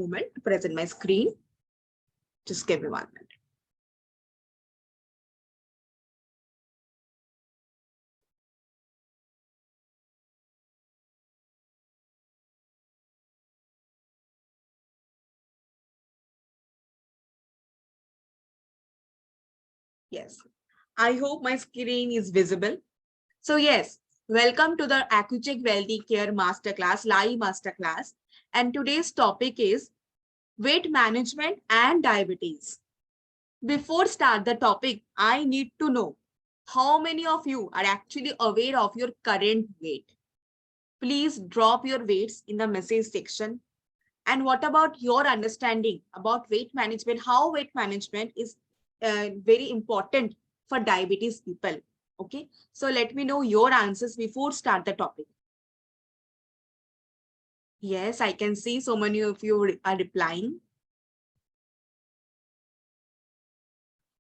moment to present my screen. Just give me 1 minute. Yes, I hope my screen is visible. So yes, welcome to the Acute Wealthy Care Masterclass, live masterclass. And today's topic is weight management and diabetes. Before start the topic, I need to know how many of you are actually aware of your current weight. Please drop your weights in the message section. And what about your understanding about weight management? How weight management is very important for diabetes people. Okay, so let me know your answers before start the topic. Yes, I can see so many of you are replying.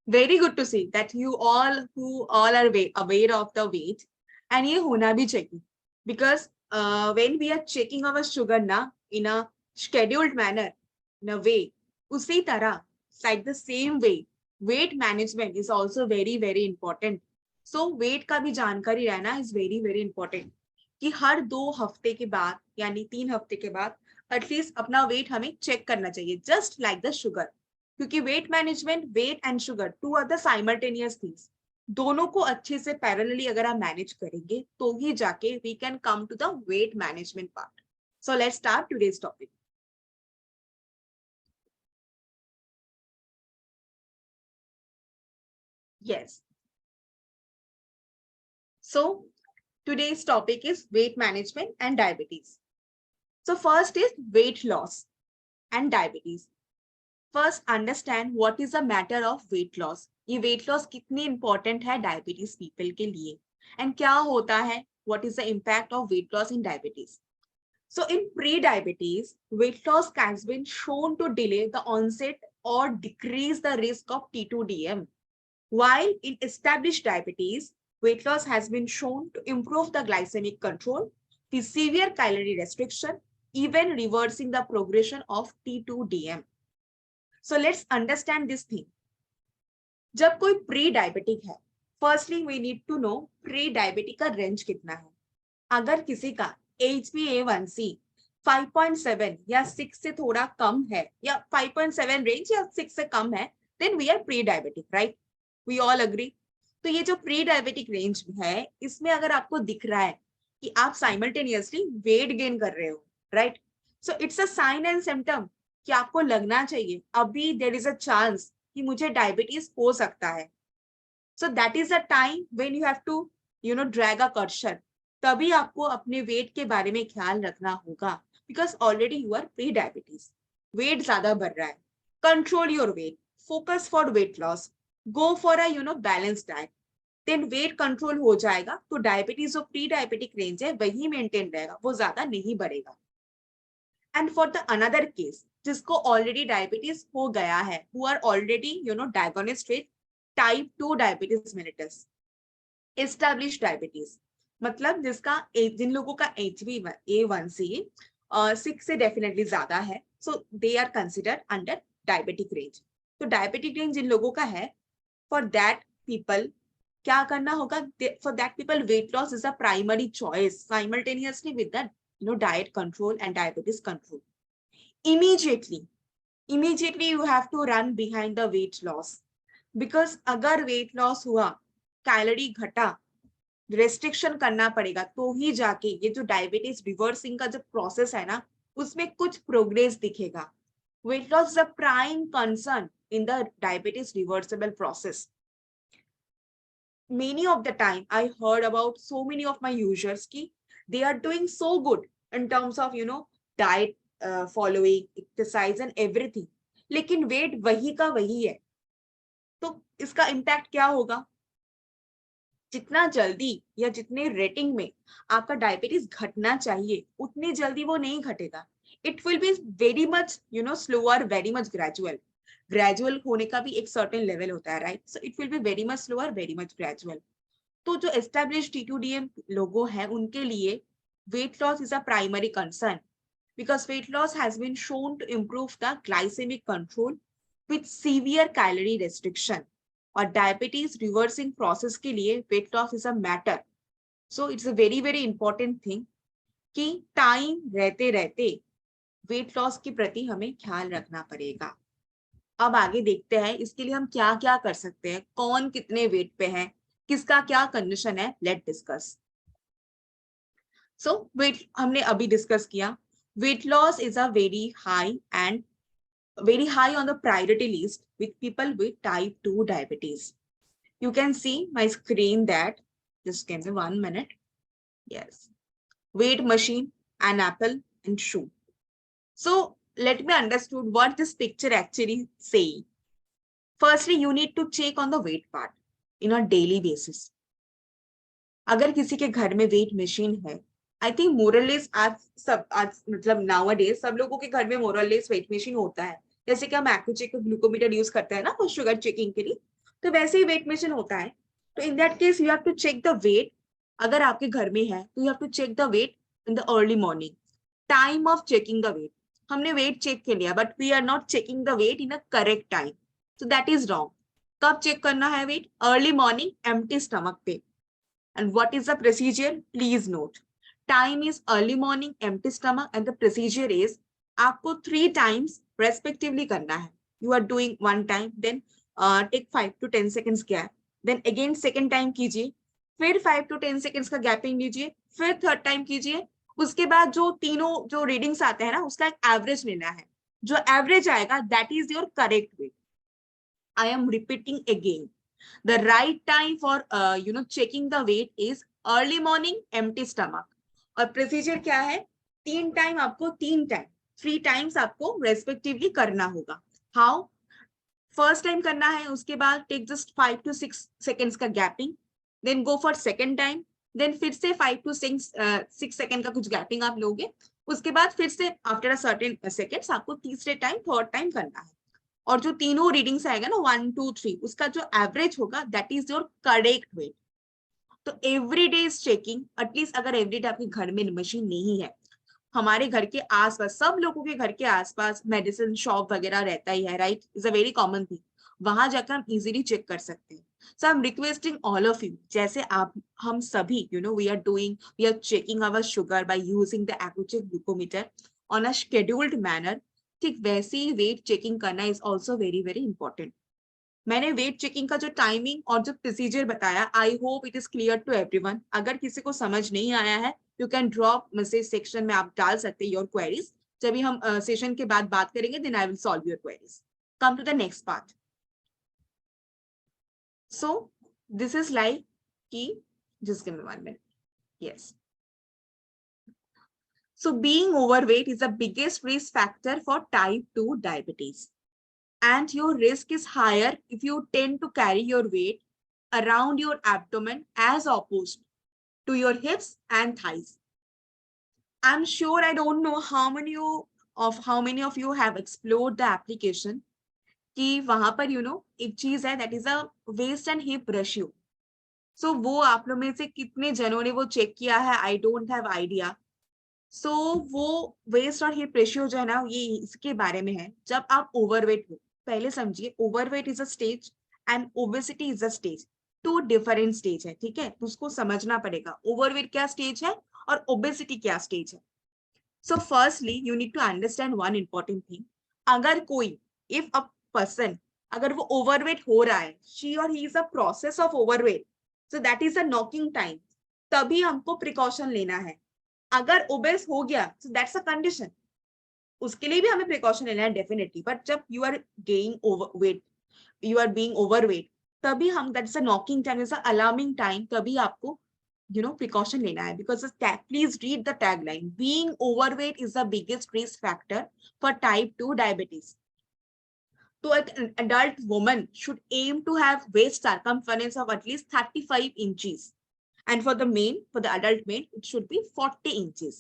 Very good to see that you all who all are aware of the weight, and ये होना भी चाहिए because when we are checking our sugar na in a scheduled manner, in a way, उसी तरह like the same way weight management is also very important. So weight का भी जानकारी रहना is very important कि हर 2 हफ्ते के बाद यानी 3 हफ्ते के बाद एटलीस्ट अपना वेट हमें चेक करना चाहिए, जस्ट लाइक द शुगर. क्योंकि weight management, weight and sugar, two are the simultaneous things. दोनों को अच्छे से पैरेलली अगर आप मैनेज करेंगे तो ही जाके we can come to the weight management part. So let's start today's topic. Yes. So today's topic is weight management and diabetes. So first is weight loss and diabetes. First understand what is the matter of weight loss. ये weight loss कितनी important है diabetes people के लिए, and क्या होता है, what is the impact of weight loss in diabetes. So in pre-diabetes, weight loss has been shown to delay the onset or decrease the risk of T2DM. While in established diabetes, weight loss has been shown to improve the glycemic control, the severe calorie restriction, even reversing the progression of T2DM. So let's understand this thing. जब कोई pre diabetic है, firstly we need to know pre diabetic का range कितना है. अगर किसी का HbA1c 5.7 या 6 से थोड़ा कम है, या 5.7 रेंज या 6 से कम है, then we are pre diabetic, right? We all agree. तो ये जो प्री डायबिटिक रेंज है, इसमें अगर आपको दिख रहा है कि आप साइमल्टेनियसली वेट गेन कर रहे हो, right? So it's a sign and symptom कि आपको लगना चाहिए अभी देयर इज अ चांस कि मुझे डायबिटीज हो सकता है. So that is a time when you have to drag a cursor. तभी आपको अपने वेट के बारे में ख्याल रखना होगा, because already you are pre diabetes, weight ज्यादा बढ़ रहा है. Control your weight, focus for weight loss, go for a balance diet, then weight control हो जाएगा. तो डायबिटीज जो प्री डायबिटिक रेंज है वही मेंटेन रहेगा, वो ज्यादा नहीं बढ़ेगा. And for the another case, जिसको ऑलरेडी डायबिटीज हो गया है, who are already diagnosed with type 2 diabetes mellitus, established diabetes, मतलब जिन लोगों का HbA1c 6 से डेफिनेटली ज्यादा है, so they are considered under diabetic range. तो डायबिटिक रेंज जिन लोगों का है, फॉर दैट पीपल क्या करना होगा? For that people weight loss is a primary choice simultaneously with the diet control and diabetes control. Immediately you have to run behind the weight loss, because अगर weight loss हुआ, calorie घटा, restriction करना पड़ेगा, तो ही जाके ये जो डायबिटीज रिवर्सिंग का जो प्रोसेस है ना, उसमें कुछ प्रोग्रेस दिखेगा. weight loss is a prime concern in the diabetes reversible process. Many of the time I heard about so many of my users ki they are doing so good in terms of diet following, exercise and everything, लेकिन wait वही का वही है. तो इसका impact क्या होगा? जितना जल्दी या जितने रेटिंग में आपका डायबिटीज घटना चाहिए, उतनी जल्दी वो नहीं घटेगा. It will be very much slower, very much gradual होने का भी एक सर्टेन लेवल होता है, right? So it will be very much slower, very much gradual. तो जो एस्टेब्लिश T2DM लोगों हैं, उनके लिए wait loss is a primary concern, because weight loss has been shown to improve the glycemic control with severe calorie restriction. और diabetes reversing process के लिए weight loss is a matter. So it's a very very important thing कि time रहते रहते weight loss के प्रति हमें ख्याल रखना पड़ेगा. अब आगे देखते हैं इसके लिए हम क्या क्या कर सकते हैं, कौन कितने वेट पे है, किसका क्या कंडीशन है. Let discuss. सो वेट हमने अभी डिस्कस किया. Wait loss is a very high on the priority list with people with type 2 diabetes. You can see my screen that, just give me 1 minute. Yes. Weight machine, an apple and shoe. So let me understand what this picture actually saying. Firstly, you need to check on the weight part in a daily basis. अगर किसी के घर में weight machine है, I think मोरलेस आज मतलब nowadays सब लोगों के घर में मोरलेस वेट मशीन होता है. जैसे कि हम एक्यूचेक ग्लूकोमीटर यूज करते हैं ना वो शुगर चेकिंग के लिए, तो वैसे ही वेट मशीन होता है. तो in that case you have to check the weight. अगर आपके घर में है तो you have to check the weight in the early morning. Time of checking the weight, हमने वेट चेक कर लिया but we are not checking the weight in a correct time, so that is wrong. कब check करना है weight? Early morning empty stomach पे. And what is the procedure? Please note. Time is early morning, empty stomach, and the procedure is आपको 3 times respectively करना है. You are doing 1 time, then take 5 to 10 seconds gap. Then again second time कीजिए, फिर 5 to 10 seconds का gapping लीजिए, फिर third time कीजिए. उसके बाद जो तीनों जो रीडिंग्स आते हैं ना उसका एक एवरेज लेना है. जो एवरेज आएगा that is your correct weight. I am repeating again. The right time for checking the weight is early morning, empty stomach. और प्रोसीजर क्या है? 3 टाइम आपको 3 टाइम्स आपको रेस्पेक्टिवली करना होगा. हाउ? फर्स्ट टाइम करना है, उसके बाद टेक जस्ट 5 to 6 सेकेंड्स का gapping, then go for second time, then फिर से 5 to 6 सेकेंड का कुछ गैपिंग आप लोगे. उसके बाद फिर से आफ्टर अ सर्टेन सेकेंड्स आपको तीसरे टाइम थर्ड टाइम करना है. और जो तीनों रीडिंग्स आएगा ना 1 2 3, उसका जो एवरेज होगा that is your correct weight. तो every day is checking. At least अगर एवरी डे आपके घर में मशीन नहीं है, हमारे घर के आसपास सब लोगों के घर के आसपास मेडिसिन शॉप वगैरह रहता ही है, right? Is a very common thing. वहां जाकर हम इजीली चेक कर सकते हैं. So I am requesting all of you, जैसे आप हम सभी we are checking our sugar by using the Accu-Chek glucometer on a scheduled manner, ठीक वैसे ही वेट चेकिंग करना is also very very important. मैंने वेट चेकिंग का जो टाइमिंग और जो प्रोसीजर बताया, I hope it is clear to everyone. अगर किसी को समझ नहीं आया है, you can drop message section में, आप डाल सकते हैं योर क्वेरीज. जब भी हम सेशन के बाद बात करेंगे then I will solve your queries. Come to the next part. So this is like की, just give me 1 minute. Yes. So being overweight is the biggest risk factor for type 2 diabetes. And your risk is higher if you tend to carry your weight around your abdomen as opposed to your hips and thighs. I'm sure I don't know how many of you have explored the application कि वहां पर एक चीज है that is a waist and hip ratio. So वो आप लोग में से कितने जनों ने वो चेक किया है? I don't have idea. सो वो वेस्ट और हिप रेशियो जो है ना, ये इसके बारे में है. जब आप ओवरवेट हो, पहले समझिए overweight is a stage and obesity is a stage. 2 different stage है, ठीक है? तो उसको समझना पड़ेगा ओवरवेट क्या स्टेज है और ओबेसिटी क्या स्टेज है. So firstly you need to understand one important thing. अगर कोई इफ अ पर्सन अगर वो ओवरवेट हो रहा है, शी और he is a process of overweight, so that is a knocking time. तभी हमको प्रिकॉशन लेना है. अगर ओबेस हो गया so that's a condition, उसके लिए भी हमें प्रिकॉशन लेना है डेफिनेटली. बट जब you are you are being overweight, तभी हम that's a knocking time, is a alarming time. तभी आपको प्रिकॉशन लेना है. Because please read the tag line, being overweight is the biggest risk factor for type 2 diabetes. So an adult woman should aim to have waist circumference of at least 35 inches. And for the adult male, it should be 40 inches.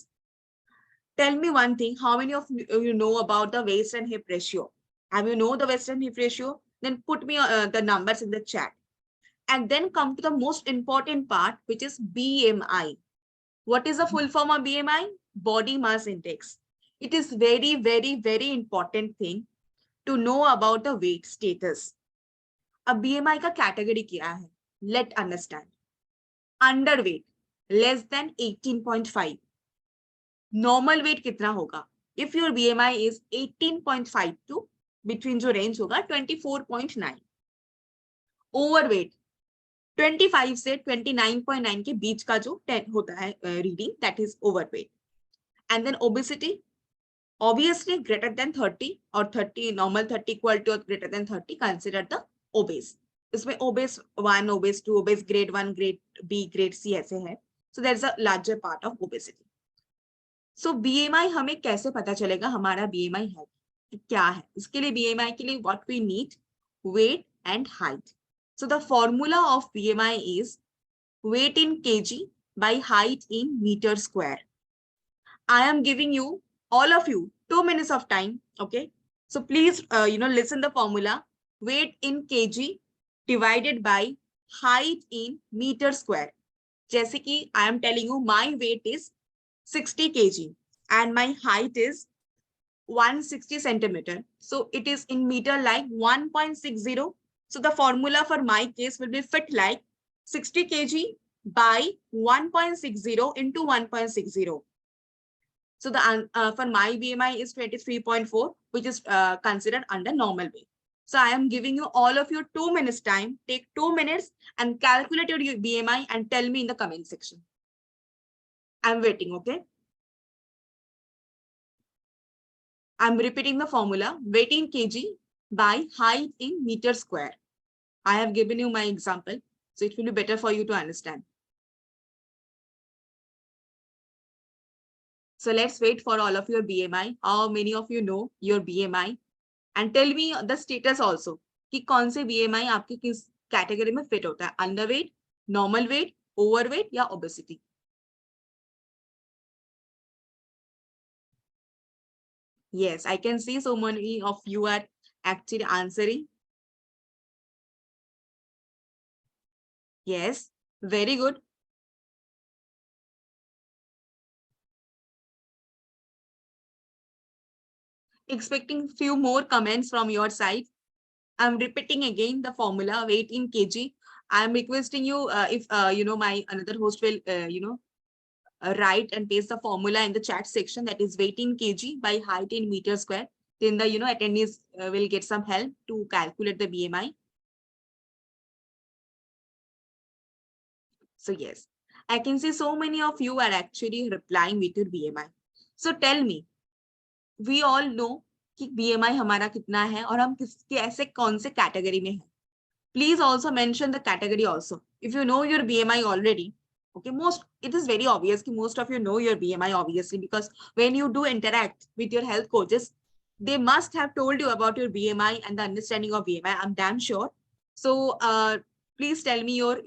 Tell me one thing, how many of you know about the waist and hip ratio? Have you know the waist and hip ratio? Then put me the numbers in the chat. And then come to the most important part, which is BMI. What is the full form of BMI? Body mass index. It is very, very, very important thing to know about the weight status. अब BMI का category क्या है? Let understand. Underweight, less than 18.5. Normal weight कितना होगा? If your BMI is 18.5 to between जो range होगा 24.9. Overweight 25 से 29.9 के बीच का जो 10 होता है reading, that is overweight. And then obesity, obviously greater than 30 or 30, normal 30 equal to or greater than 30, consider the obese. इसमें obese 1, obese 2, obese grade 1, grade B, grade C ऐसे है. So there's a larger part of obesity. So BMI हमें कैसे पता चलेगा हमारा BMI है क्या है? इसके लिए BMI के लिए what we need, weight and height. So the formula of BMI is weight in kg by height in meter square. I am giving you, all of you, 2 minutes of time. Okay. So please, listen the formula. Weight in kg divided by height in meter square. जैसे कि I am telling you, my weight is 60 kg and my height is 160 centimeter. So it is in meter like 1.60. So the formula for my case will be fit like 60 kg by 1.60 into 1.60. So the for my BMI is 23.4, which is considered under normal weight. So I am giving you all of you 2 minutes time. Take 2 minutes and calculate your BMI and tell me in the comment section. I'm waiting, okay? I'm repeating the formula. Weight in kg by height in meter square. I have given you my example, so it will be better for you to understand. So let's wait for all of your BMI. How many of you know your BMI? And tell me the status also. कि कौन से BMI आपके किस category में fit होता है? Underweight, normal weight, overweight या obesity? Yes, I can see so many of you are actually answering. Yes, very good. Expecting few more comments from your side. I'm repeating again the formula, weight in kg. I'm requesting you, if my another host will write and paste the formula in the chat section, that is weight in kg by height in meter square. Then the attendees will get some help to calculate the BMI. So yes, I can see so many of you are actually replying with your BMI. So tell me, we all know कि BMI हमारा कितना है और हम किसके ऐसे कौन से कैटेगरी में हैं. Please also mention the category also. If you know your BMI already, okay, it is very obvious that most of you know your BMI obviously, because when you do interact with your health coaches, they must have told you about your BMI and the understanding of BMI. I'm damn sure. So please tell me your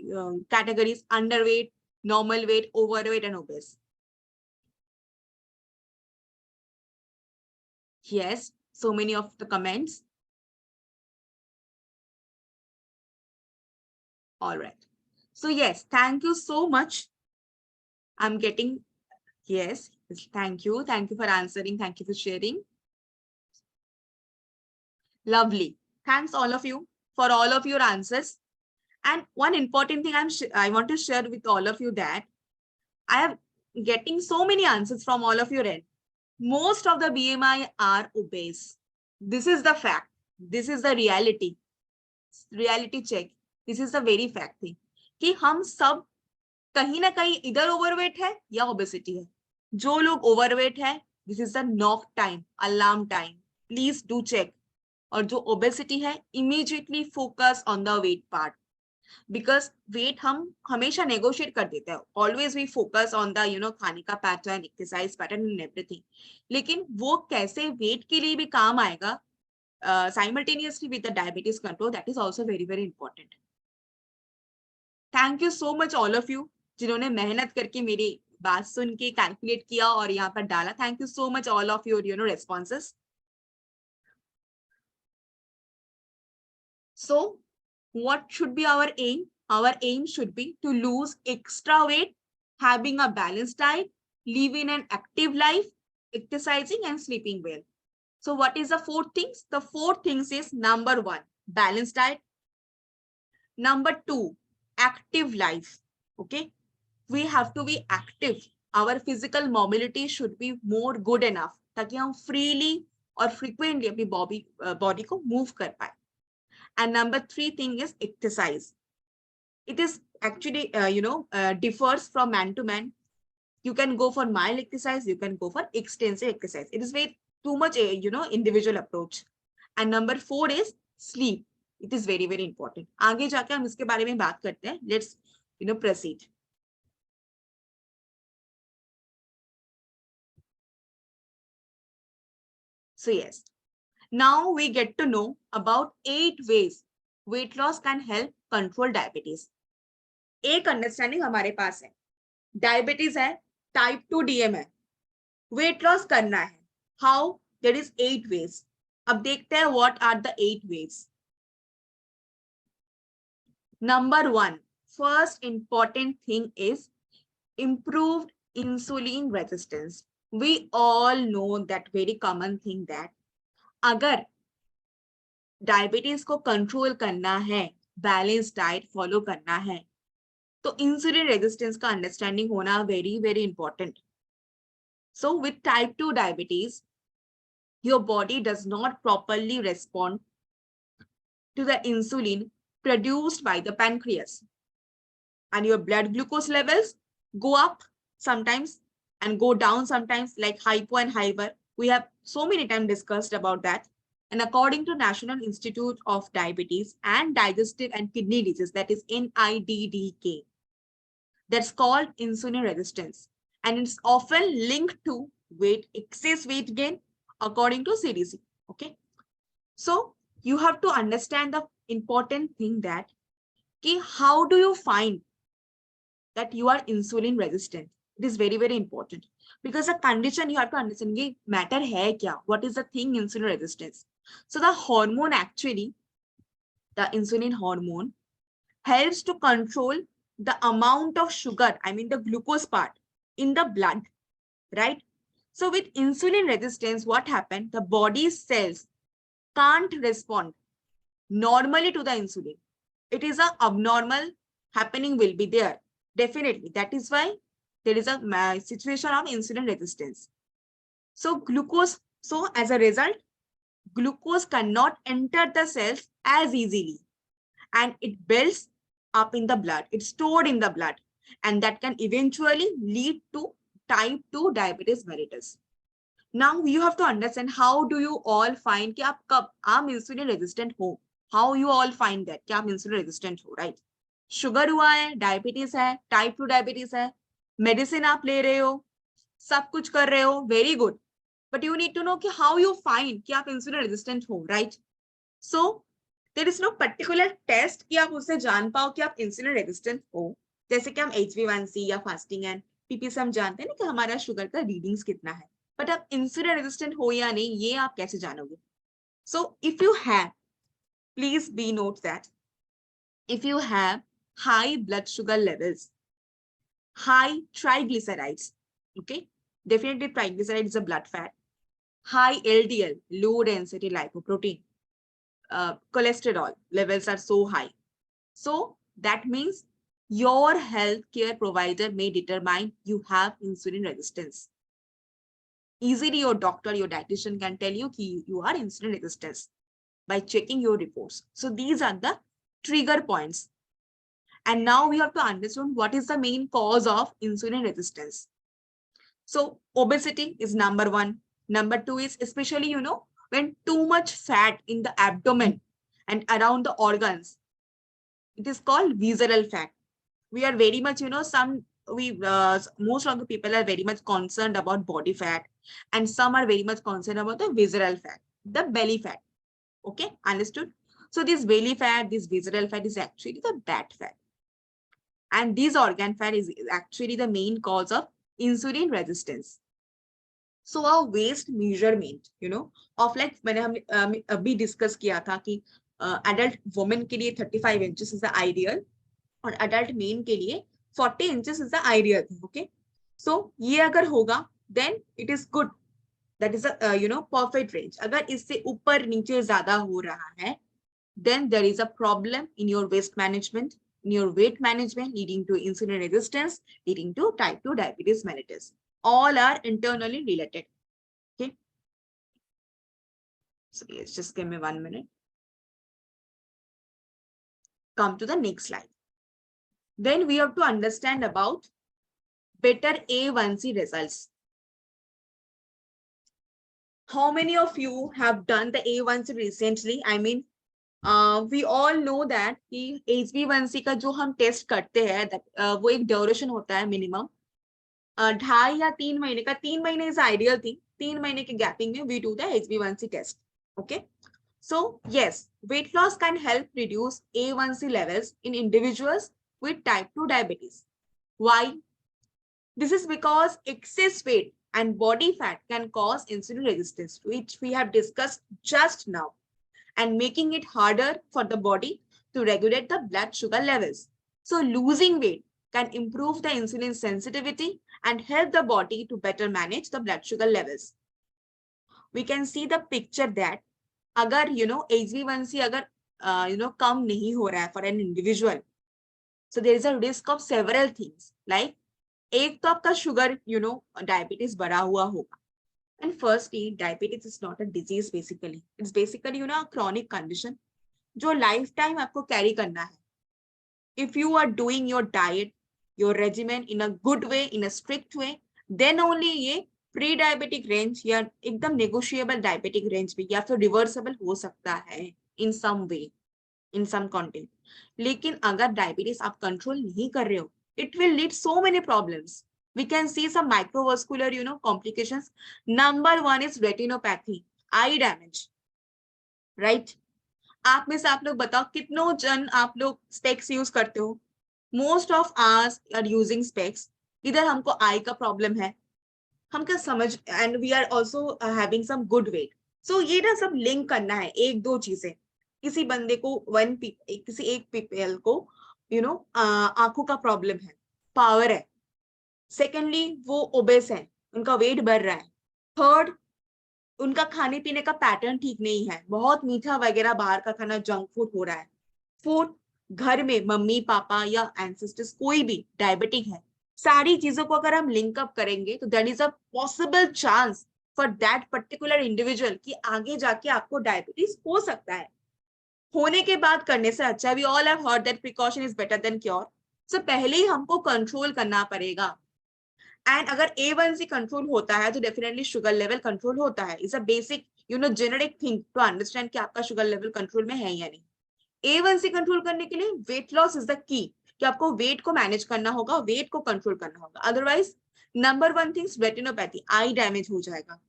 categories: underweight, normal weight, overweight, and obese. Yes, so many of the comments. All right. So yes, thank you so much. I'm getting, yes, thank you. Thank you for answering. Thank you for sharing. Lovely. Thanks all of you for all of your answers. And one important thing I want to share with all of you that I am getting so many answers from all of your end. Most of the BMI are obese. This is the fact. This is the reality. Reality check. This is the very fact thing. कि हम सब कहीं ना कहीं इधर overweight है या obesity है. जो लोग ओवरवेट है, this is the knock time, alarm time. Please do check. और जो ओबेसिटी है, immediately focus on the weight part, because weight हम हमेशा नेगोशिएट कर देते हैं. Always we focus on the खाने का pattern, exercise pattern and everything. लेकिन वो कैसे वेट के लिए भी काम आएगा simultaneously with the diabetes control, that is also very very important. Thank you so much all of you जिन्होंने मेहनत करके मेरी बात सुन के कैलकुलेट किया और यहाँ पर डाला. Thank you so much all of your responses. So what should be our aim? Our aim should be to lose extra weight, having a balanced diet, live in an active life, exercising and sleeping well. So what is the fourth things? The fourth things is number 1, balanced diet. Number 2, active life. Okay. We have to be active. Our physical mobility should be more good enough ताकि हम freely और frequently अपनी body को move कर पाए. And number 3 thing is exercise. It is actually, differs from man to man. You can go for mild exercise, you can go for extensive exercise. It is very too much, individual approach. And number 4 is sleep. It is very, very important. आगे जाके हम इसके बारे में बात करते हैं. Let's, proceed. So yes, now we get to know about 8 ways weight loss can help control diabetes. एक अंडरस्टैंडिंग हमारे पास है, डायबिटीज है, टाइप 2 DM है, वेट लॉस करना है. हाउ? There is 8 ways. अब देखते हैं what are the 8 ways. Number 1, first important thing is improved insulin resistance. We all know that very common thing that अगर डायबिटीज को कंट्रोल करना है, बैलेंस डाइट फॉलो करना है, तो इंसुलिन रेजिस्टेंस का अंडरस्टैंडिंग होना very very important. So with type 2 diabetes, your body does not properly respond to the insulin produced by the pancreas, and your blood glucose levels go up sometimes and go down sometimes, like hypo and hyper. We have so many times discussed about that. And according to National Institute of Diabetes and Digestive and Kidney Disease, that is NIDDK, that's called insulin resistance, and it's often linked to excess weight gain according to CDC. Okay, so you have to understand the important thing that how do you find that you are insulin resistant. It is very, very important, because the condition you have to understand matter hai kya, what is the thing insulin resistance. So the hormone, actually the insulin hormone, helps to control the amount of sugar, I mean the glucose part in the blood, right? So with insulin resistance, what happened? The body's cells can't respond normally to the insulin. It is a abnormal happening will be there, definitely. That is why there is a situation of insulin resistance. So as a result, glucose cannot enter the cells as easily, and it builds up in the blood. It's stored in the blood, and that can eventually lead to type 2 diabetes mellitus. Now you have to understand, how do you all find कि आप कब आप insulin resistant हो? How you all find that कि आप insulin resistant हो, right? Sugar हुआ है, डायबिटीज है, टाइप 2 डायबिटीज है, मेडिसिन आप ले रहे हो, सब कुछ कर रहे हो, very good, but you need to know कि हाउ यू फाइंड कि आप इंसुलिन रेजिस्टेंट हो, right? So there is no particular test कि आप उससे जान पाओ कि आप इंसुलिन रेजिस्टेंट हो. जैसे कि हम HbA1c या फास्टिंग एंड पीपी से हम जानते हैं ना कि हमारा शुगर का रीडिंग्स कितना है, बट आप इंसुलिन रेजिस्टेंट हो या नहीं, ये आप कैसे जानोगे? So if you have, please be note that if you have high blood sugar levels, high triglycerides, okay, definitely triglyceride is a blood fat, high LDL, low density lipoprotein, cholesterol levels are so high, so that means your healthcare provider may determine you have insulin resistance. Easily your doctor, your dietitian can tell you कि you are insulin resistant by checking your reports. So these are the trigger points. And now we have to understand what is the main cause of insulin resistance. So obesity is number 1. Number 2 is especially, when too much fat in the abdomen and around the organs. It is called visceral fat. We are very much, most of the people are very much concerned about body fat, and some are very much concerned about the visceral fat, the belly fat. Okay, understood? So this belly fat, this visceral fat is actually the bad fat. And this organ fat is actually the main cause of insulin resistance. So our waist measurement, of like मैंने हम अभी discuss किया था कि adult woman के लिए 35 inches is the ideal, और adult men के लिए 40 inches is the ideal. Okay, so ये अगर होगा, then it is good. That is a perfect range. अगर इससे ऊपर नीचे ज्यादा हो रहा है, then there is a problem in your waste management, in your weight management, leading to insulin resistance, leading to type 2 diabetes mellitus. All are internally related. Okay. So yes, just give me 1 minute. Come to the next slide. Then we have to understand about better A1C results. How many of you have done the A1C recently? I mean, we all know that कि HbA1c का जो हम test करते हैं वो एक duration होता है मिनिमम 2.5 या 3 महीने का. 3 महीने इज आइडियल थिंग. 3 महीने के गैपिंग में we do the HbA1c test. Okay. So yes, weight loss can help reduce A1C levels in individuals with type 2 diabetes. Why? This is because excess weight and body fat can cause insulin resistance, which we have discussed just now, and making it harder for the body to regulate the blood sugar levels. So losing weight can improve the insulin sensitivity and help the body to better manage the blood sugar levels. We can see the picture that अगर HbA1c अगर कम नहीं हो रहा है for an individual, so there is a risk of several things, like एक तो आपका sugar diabetes बढ़ा हुआ होगा. And firstly, diabetes is not a disease basically. It's basically a chronic condition जो lifetime आपको carry करना है. If you are doing your diet, your regimen in a good way, in a strict way, then only ये pre diabetic range या एकदम negotiable diabetic range भी या फिर रिवर्सेबल हो सकता है इन सम वे, इन सम कंटेंट. लेकिन अगर डायबिटीज आप कंट्रोल नहीं कर रहे हो, it will lead so many problems. We can see some microvascular complications. Number one is retinopathy, eye damage, right? आप में से आप लोग बताओ कितनों जन आप लोग स्पेक्स यूज करते हो? Most of us are using specs. इधर हमको आई का प्रॉब्लम है, हम क्या समझ, and we are also having some good weight. So ये ना सब लिंक करना है. एक दो चीजें, किसी बंदे को किसी एक पीपल को आंखों का प्रॉब्लम है, पावर है. सेकेंडली वो ओबेस है, उनका वेट बढ़ रहा है. थर्ड, उनका खाने पीने का पैटर्न ठीक नहीं है, बहुत मीठा वगैरह बाहर का खाना, जंक फूड हो रहा है. फोर्थ, घर में मम्मी पापा या एंसेस्टर्स कोई भी डायबिटिक है. सारी चीजों को अगर हम लिंक अप करेंगे तो there is a possible chance for that particular individual कि आगे जाके आपको डायबिटीज हो सकता है. होने के बाद करने से अच्छा, we all have heard that precaution is better than cure. So पहले ही हमको कंट्रोल करना पड़ेगा. एंड अगर A1C कंट्रोल होता है तो डेफिनेटली शुगर लेवल कंट्रोल होता है. Is a basic genetic thing to understand कि आपका शुगर लेवल कंट्रोल में है या नहीं. A1C कंट्रोल करने के लिए wait loss is the key, कि आपको वेट को मैनेज करना होगा, वेट को कंट्रोल करना होगा. Otherwise number one things retinopathy, eye damage हो जाएगा.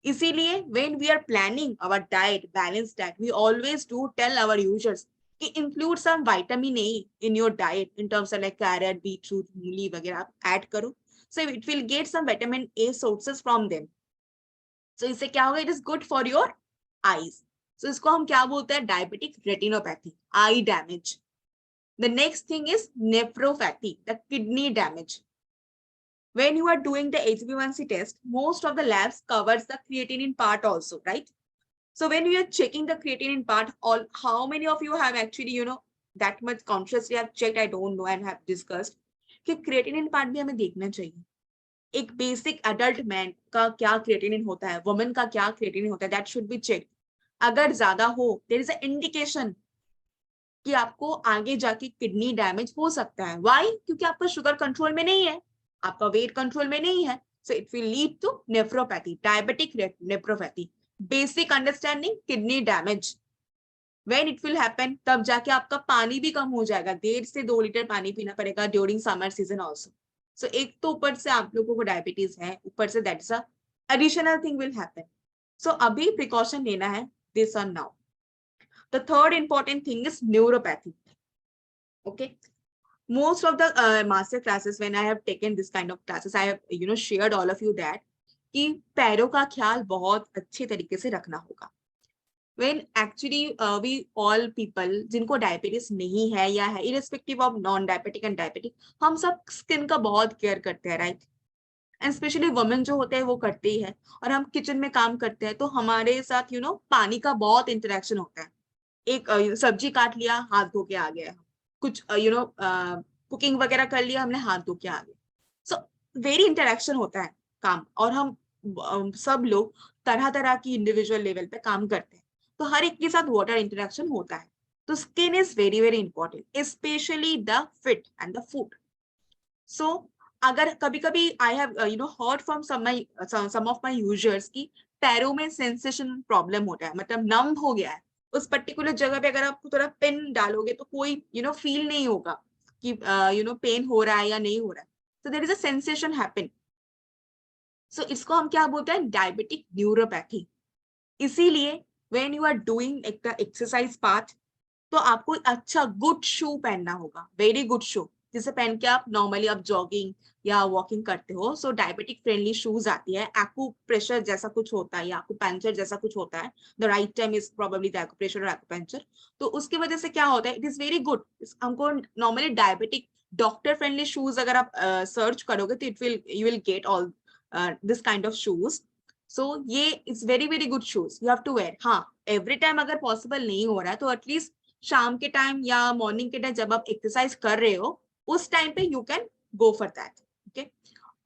इसीलिए when we are planning our diet, balance diet, we always do tell our users कि include some vitamin A in your diet in terms of like carrot, beetroot, मूली वगैरह आप add करो. So it will get some vitamin A sources from them. So इससे क्या होगा? It is good for your eyes. So इसको हम क्या बोलते हैं? Diabetic retinopathy, eye damage. The next thing is nephropathy, the kidney damage. When you are doing the HbA1c test, most of the labs covers the creatinine part also, right? So when you are checking the creatinine part, how many of you have actually, that much consciously have checked? I don't know and have discussed. कि creatinine part भी हमें देखना चाहिए. एक basic adult man का क्या creatinine होता है, वुमेन का क्या क्रिएटिनिन होता है, दैट शुड बी चेक. अगर ज्यादा हो, देयर इज अ इंडिकेशन कि आपको आगे जाके किडनी डैमेज हो सकता है. व्हाई? क्योंकि आपका शुगर कंट्रोल में नहीं है, आपका वेट कंट्रोल में नहीं है. So it will lead to nephropathy, diabetic nephropathy. Basic understanding, kidney damage. When it will happen, तब जाके आपका पानी भी कम हो जाएगा. 1.5 से 2 लीटर पानी पीना पड़ेगा ड्यूरिंग समर सीजन ऑल्सो. सो एक तो ऊपर से आप लोगों को डायबिटीज है, ऊपर से that is a additional thing will happen. So अभी प्रिकॉशन लेना है, दिस और now. The third important thing is neuropathy. Okay, most of the master classes, when I have taken this kind of classes, I have shared all of you that कि पैरों का ख्याल बहुत अच्छे तरीके से रखना होगा. when actually we all people जिनको डायबिटीज नहीं है या है, irrespective of non diabetic and diabetic, हम सब स्किन का बहुत केयर करते हैं, राइट? एंड स्पेशली वुमेन जो होते हैं वो करते ही है, और हम किचन में काम करते हैं तो हमारे साथ पानी का बहुत इंटरेक्शन होता है। एक सब्जी काट लिया, हाथ धो के आ गया, कुछ कुकिंग वगैरह कर लिया हमने, हाथ धो के आ गए। सो वेरी इंटरेक्शन होता है काम, और हम सब लोग तरह तरह की इंडिविजुअल लेवल पे काम करते हैं, तो हर एक के साथ वाटर इंटरेक्शन होता है। तो skin is very very important, specially the feet and the food. So अगर कभी कभी I have heard from some of my users की पैरों में सेंसेशन प्रॉब्लम होता है, मतलब नम हो गया है उस पर्टिकुलर जगह पे, अगर आप थोड़ा पिन डालोगे तो कोई फील नहीं होगा कि पेन हो रहा है या नहीं हो रहा है। so there is a sensation happen. So इसको हम क्या बोलते हैं, डायबिटिक न्यूरोपैथी। इसीलिए when you are doing the exercise part, तो आपको अच्छा गुड शू पहनना होगा, वेरी गुड शू, जिसे पहन के आप नॉर्मली आप जॉगिंग या वॉकिंग करते हो। सो डायबिटिक फ्रेंडली शूज आती है, एक्ू प्रेशर जैसा कुछ होता है या एक्यूपंक्चर जैसा कुछ होता है, the right time is probably the acupressure और एक्यूपंक्चर। तो उसकी वजह से क्या होता है, इट इज वेरी गुड। हमको normally diabetic doctor friendly shoes अगर आप सर्च करोगे तो you will get all this kind of shoes. So ये is very very good shoes, you have to wear. हाँ, एवरी टाइम अगर पॉसिबल नहीं हो रहा है तो एटलीस्ट शाम के टाइम या मॉर्निंग के टाइम जब आप एक्सरसाइज कर रहे हो उस टाइम पे you can go for that, okay.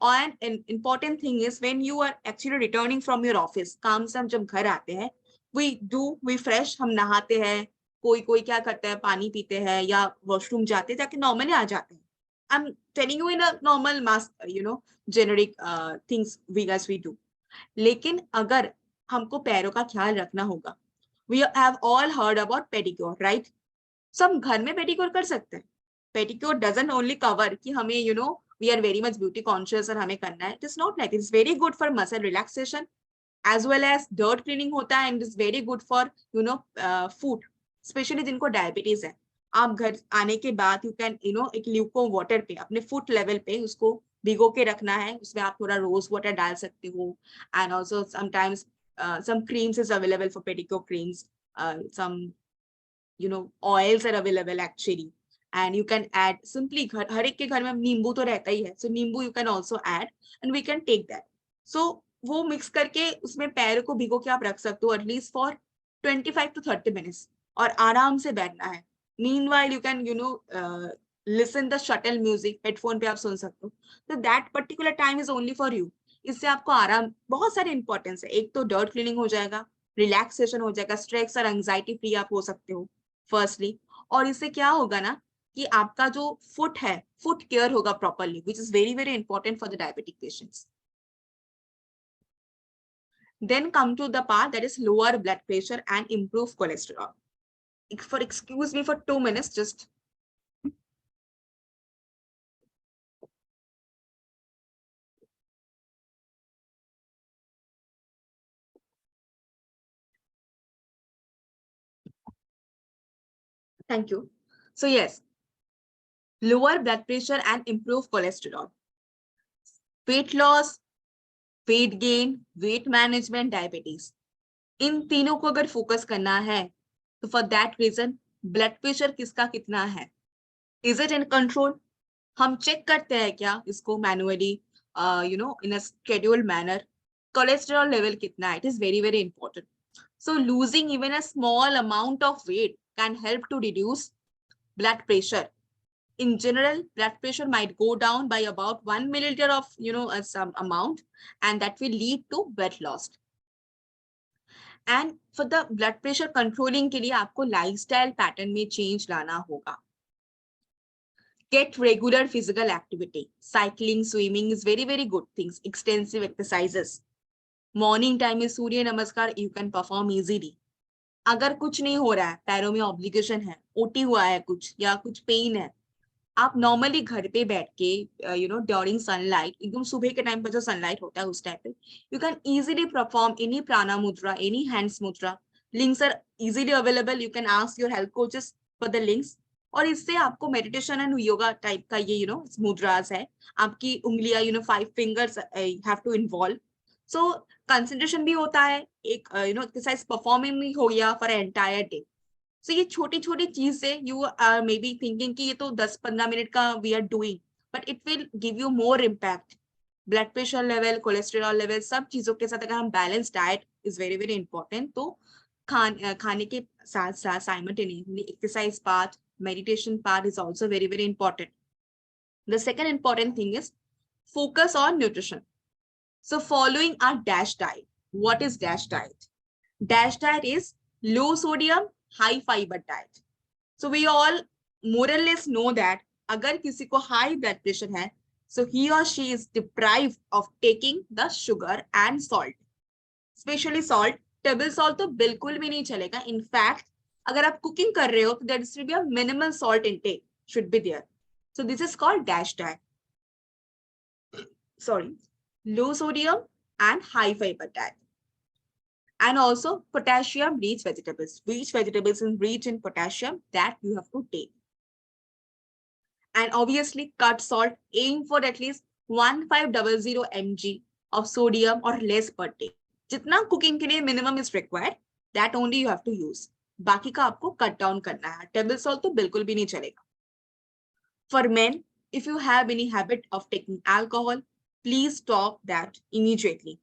और an important thing is when you are actually returning from your office, काम से हम जब घर आते हैं, वी फ्रेश, हम नहाते हैं, कोई कोई क्या करता है, पानी पीते हैं या वॉशरूम जाते हैं, जाके नॉर्मली आ जाते हैं। I am telling you in a normal mass generic things we do. लेकिन अगर हमको पैरों का ख्याल रखना होगा, we have all heard about pedicure, right? So हम घर में पेडिक्योर कर सकते हैं। पेडिक्योर डजंट ओनली कवर कि हमें we are very much beauty conscious और हमें करना है, it is not like, it's very good for muscle relaxation as well as dirt cleaning होता है, and is very good for food, especially जिनको diabetes है। आप घर आने के बाद यू कैन एक ल्यूको वाटर पे अपने फुट लेवल पे उसको भिगो के रखना है, उसमें आप थोड़ा रोज वाटर डाल सकते हो। And also sometimes some creams is available for pedicure creams, some oils are available actually, and you can add simply, हर एक के घर में नींबू तो रहता ही है, so नींबू you can also add and we can take that. So वो मिक्स करके उसमें पैर को भिगो के आप रख सकते हो एटलीस्ट फॉर 25 to 30 minutes, और आराम से बैठना है। meanwhile you can listen the shuttle music, headphone पे आप सुन सकते हो, तो that particular time is only for you. इससे आपको आराम, बहुत सारे इंपॉर्टेंस है, एक तो डर्ट क्लीनिंग हो जाएगा, रिलैक्सेशन हो जाएगा, स्ट्रेस और एंजाइटी फ्री आप हो सकते हो फर्स्टली, और इससे क्या होगा ना कि आपका जो फुट है, फुट केयर होगा properly, which is very very important for the diabetic patients. Then come to the part that is lower blood pressure and improve cholesterol. For excuse me for 2 minutes, just thank you. So yes, lower blood pressure and improve cholesterol, weight loss, weight gain, weight management, diabetes, इन तीनों को अगर focus करना है तो for that reason blood pressure किसका कितना है, इज इट इन कंट्रोल, हम चेक करते हैं क्या इसको manually, in a scheduled manner. Cholesterol level कितना है, it is very very important. So losing even a small amount of weight can help to reduce blood pressure. In general, blood pressure might go down by about 1 milliliter of some amount, and that will lead to weight loss. And for the blood pressure controlling के लिए आपको lifestyle pattern में change लाना होगा. Get regular physical activity. Cycling, swimming is very very good things. Extensive exercises. Morning time में सूर्य नमस्कार you can perform easily. अगर कुछ नहीं हो रहा है, पैरों में ऑब्लिगेशन है, ओटी हुआ है कुछ या कुछ पेन है, आप नॉर्मली घर पे बैठ के ड्यूरिंग सनलाइट, एकदम सुबह के टाइम पर जो सनलाइट होता है उस टाइम पे you can easily perform any prana mudra, any hands mudra. Links are easily available, you can ask your health coaches for the links. और इससे आपको मेडिटेशन एंड योगा टाइप का ये मुद्रास है, आपकी उंगलियां 5 fingers have to involve, so concentration भी होता है, एक एक्सरसाइज परफॉर्मिंग भी हो गया फॉर एंटायर डे। सो ये छोटी छोटी चीज से you are may be thinking कि ये तो 10-15 मिनट का we are doing, but it will give you more impact blood pressure level, cholesterol level, सब चीजों के साथ अगर हम balance diet is very very important, तो खाने के साथ साथ simultaneously exercise part, meditation part is also very very important. The second important thing is focus on nutrition. So following our DASH diet. What is DASH diet? DASH diet is low sodium, high fiber diet. So we all more or less know that अगर किसी को high blood pressure है, so he or she is deprived of taking the sugar and salt. Especially salt. Table salt तो बिल्कुल भी नहीं चलेगा. In fact, अगर आप cooking कर रहे हो तो there should be a minimal salt intake should be there. So this is called DASH diet. Sorry, low sodium and high fiber diet. And also potassium rich vegetables. Which vegetables is rich in potassium that you have to take. And obviously cut salt. Aim for at least 1500 mg of sodium or less per day. जितना cooking के लिए minimum is required, that only you have to use. बाकी का आपको cut down करना है. Table salt तो बिल्कुल भी नहीं चलेगा. For men, if you have any habit of taking alcohol, please stop that immediately.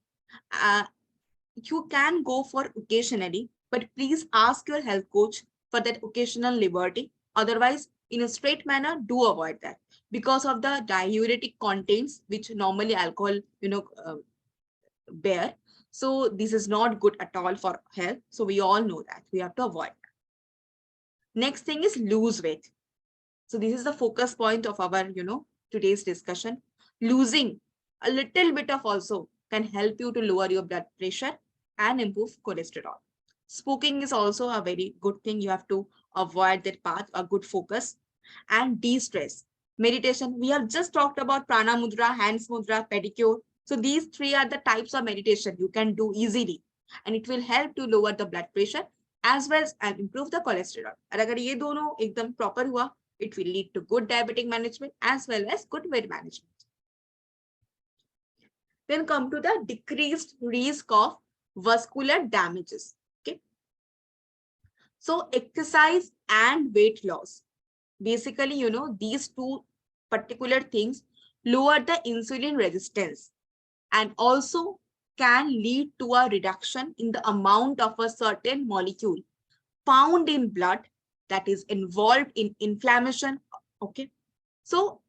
You can go for occasionally, but please ask your health coach for that occasional liberty. Otherwise, in a straight manner, do avoid that because of the diuretic contents which normally alcohol, bear. So this is not good at all for health. So we all know that we have to avoid. Next thing is lose weight. So this is the focus point of our, today's discussion. Losing a little bit of also can help you to lower your blood pressure and improve cholesterol. Smoking is also a very good thing. You have to avoid that path, a good focus. And de-stress. Meditation. We have just talked about prana mudra, hands mudra, pedicure. So these three are the types of meditation you can do easily. And it will help to lower the blood pressure as well as improve the cholesterol. And agar ye dono ekdam proper hua, it will lead to good diabetic management as well as good weight management. Then come to the decreased risk of vascular damages. Okay. So exercise and weight loss. Basically, these two particular things lower the insulin resistance and also can lead to a reduction in the amount of a certain molecule found in blood that is involved in inflammation. Okay. So,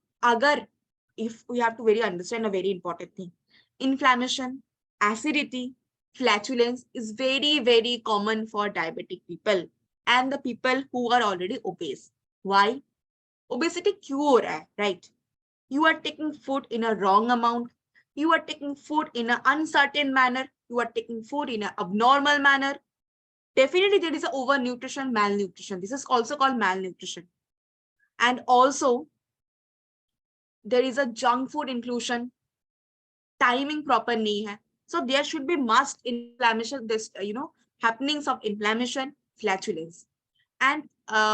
if we have to very understand a very important thing, inflammation, acidity, flatulence is very, very common for diabetic people and the people who are already obese. Why? Obesity क्यों हो रहा है, right? You are taking food in a wrong amount. You are taking food in an uncertain manner. You are taking food in an abnormal manner. Definitely there is a overnutrition, malnutrition. This is also called malnutrition. And also there is a junk food inclusion. Timing proper nahi hai. So there should be must inflammation, this, happenings of inflammation, flatulence. And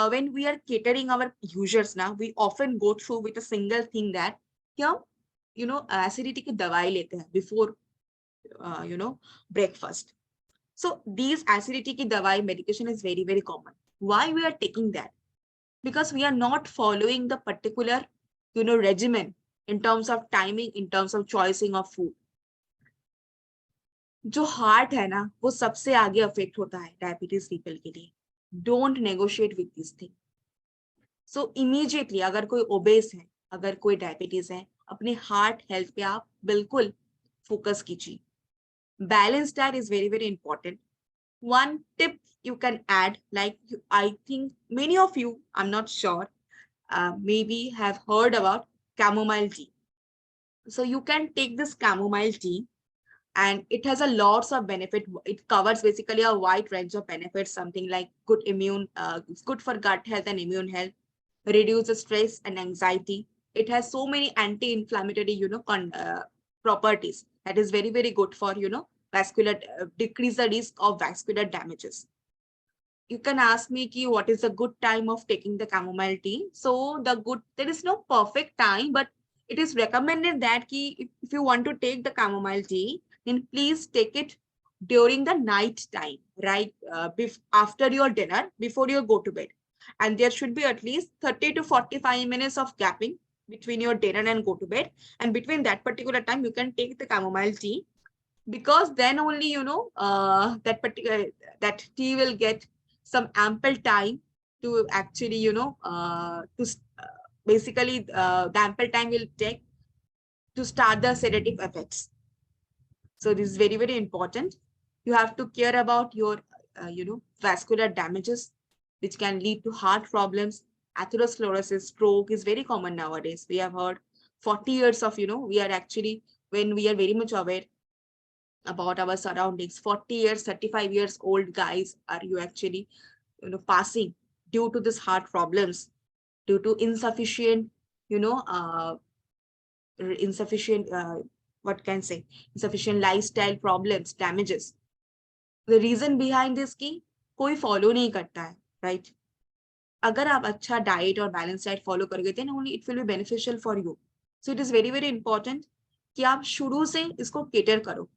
when we are catering our users now, we often go through with a single thing that, acidity ki dawai lete hain before, breakfast. So these acidity ki dawai medication is very, very common. Why we are taking that? Because we are not following the particular, regimen in terms of timing, in terms of choosing of food. जो heart है ना वो सबसे आगे affect होता है diabetes people के लिए. Don't negotiate with this thing. So immediately अगर कोई ओबेस है, अगर कोई डायबिटीज है, अपने हार्ट हेल्थ पे आप बिल्कुल फोकस कीजिए. Balance diet is very very important. One tip you can add, like I think many of you, I'm not sure, maybe have heard about chamomile tea. So you can take this chamomile tea and it has a lots of benefit. It covers basically a wide range of benefits, something like good immune, it's good for gut health and immune health, reduces stress and anxiety. It has so many anti-inflammatory, properties that is very, very good for, vascular, decrease the risk of vascular damages. You can ask me ki what is the good time of taking the chamomile tea. So there is no perfect time, but it is recommended that ki if you want to take the chamomile tea, then please take it during the night time, right? After your dinner, before you go to bed. And there should be at least 30 to 45 minutes of gapping between your dinner and go to bed, and between that particular time you can take the chamomile tea, because then only that tea will get some ample time to actually basically the ample time will take to start the sedative effects. So this is very, very important. You have to care about your vascular damages, which can lead to heart problems. Atherosclerosis, stroke is very common nowadays. We have heard 40 years of, we are actually, when we are very much aware about our surroundings, 40 years, 35 years old guys are you actually, passing due to this heart problems, due to insufficient, insufficient, what can I say, insufficient lifestyle problems, damages. The reason behind this की कोई follow नहीं करता है, right? अगर आप अच्छा diet और balanced diet follow करोगे, then only it will be beneficial for you. So it is very, very important कि आप शुरू से इसको cater करो.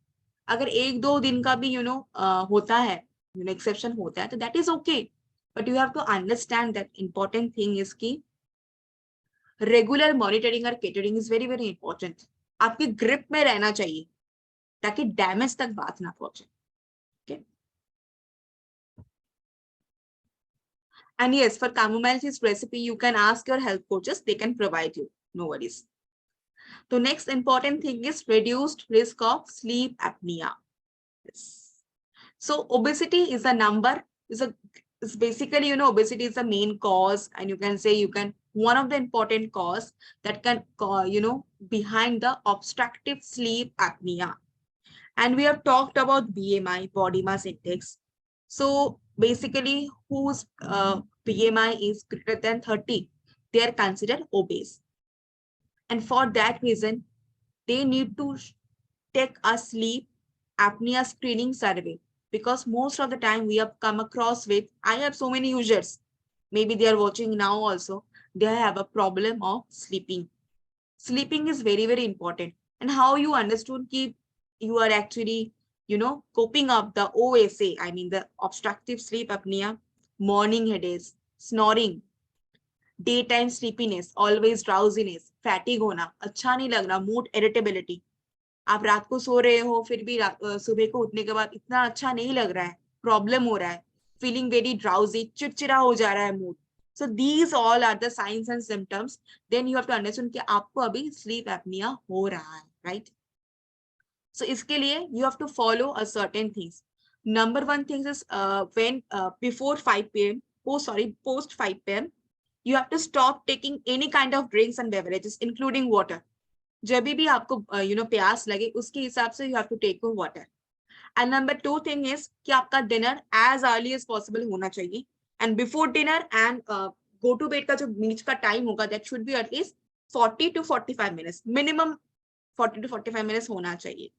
अगर एक दो दिन का भी होता है, exception होता है, तो that is okay. But you have to understand that important thing is कि रेगुलर मॉनिटरिंग और catering is very very important. आपकी ग्रिप में रहना चाहिए ताकि डैमेज तक बात ना पहुंचे. Okay. And yes, for chamomile tea's recipe, you can ask your health coaches. They can provide you. No worries. The next important thing is reduced risk of sleep apnea. Yes. So obesity is a number, is basically, obesity is the main cause, and you can say one of the important cause that can, behind the obstructive sleep apnea. And we have talked about BMI, body mass index. So basically, whose BMI is greater than 30, they are considered obese. And for that reason, they need to take a sleep apnea screening survey, because most of the time we have come across with, I have so many users, maybe they are watching now also, they have a problem of sleeping. Sleeping is very, very important. And how you understood that you are actually, coping up the OSA, I mean the obstructive sleep apnea, morning headaches, snoring, daytime sleepiness, always drowsiness, fatigue होना, अच्छा नहीं लग रहा, mood irritability. आप रात को सो रहे हो फिर भी सुबह को उठने के बाद इतना अच्छा नहीं लग रहा है, प्रॉब्लम हो रहा है, फीलिंग वेरी ड्राउजी, चिड़चिड़ा हो जा रहा है mood. So these all are the science and symptoms. Then you have to understand कि आपको अभी स्लीप एपनिया हो रहा है, राइट? सो इसके लिए you have to follow a certain things. Number one things is when before 5 p.m. post 5 p.m. you have to stop taking any kind of drinks and beverages including water. जब भी आपको प्यास लगे उसके हिसाब से you have to take water. And number two thing is कि आपका dinner as early as possible होना चाहिए. And before dinner and go to bed का जो बीच का टाइम होगा that should be at least 40 to 45 minutes, minimum 40 to 45 minutes होना चाहिए.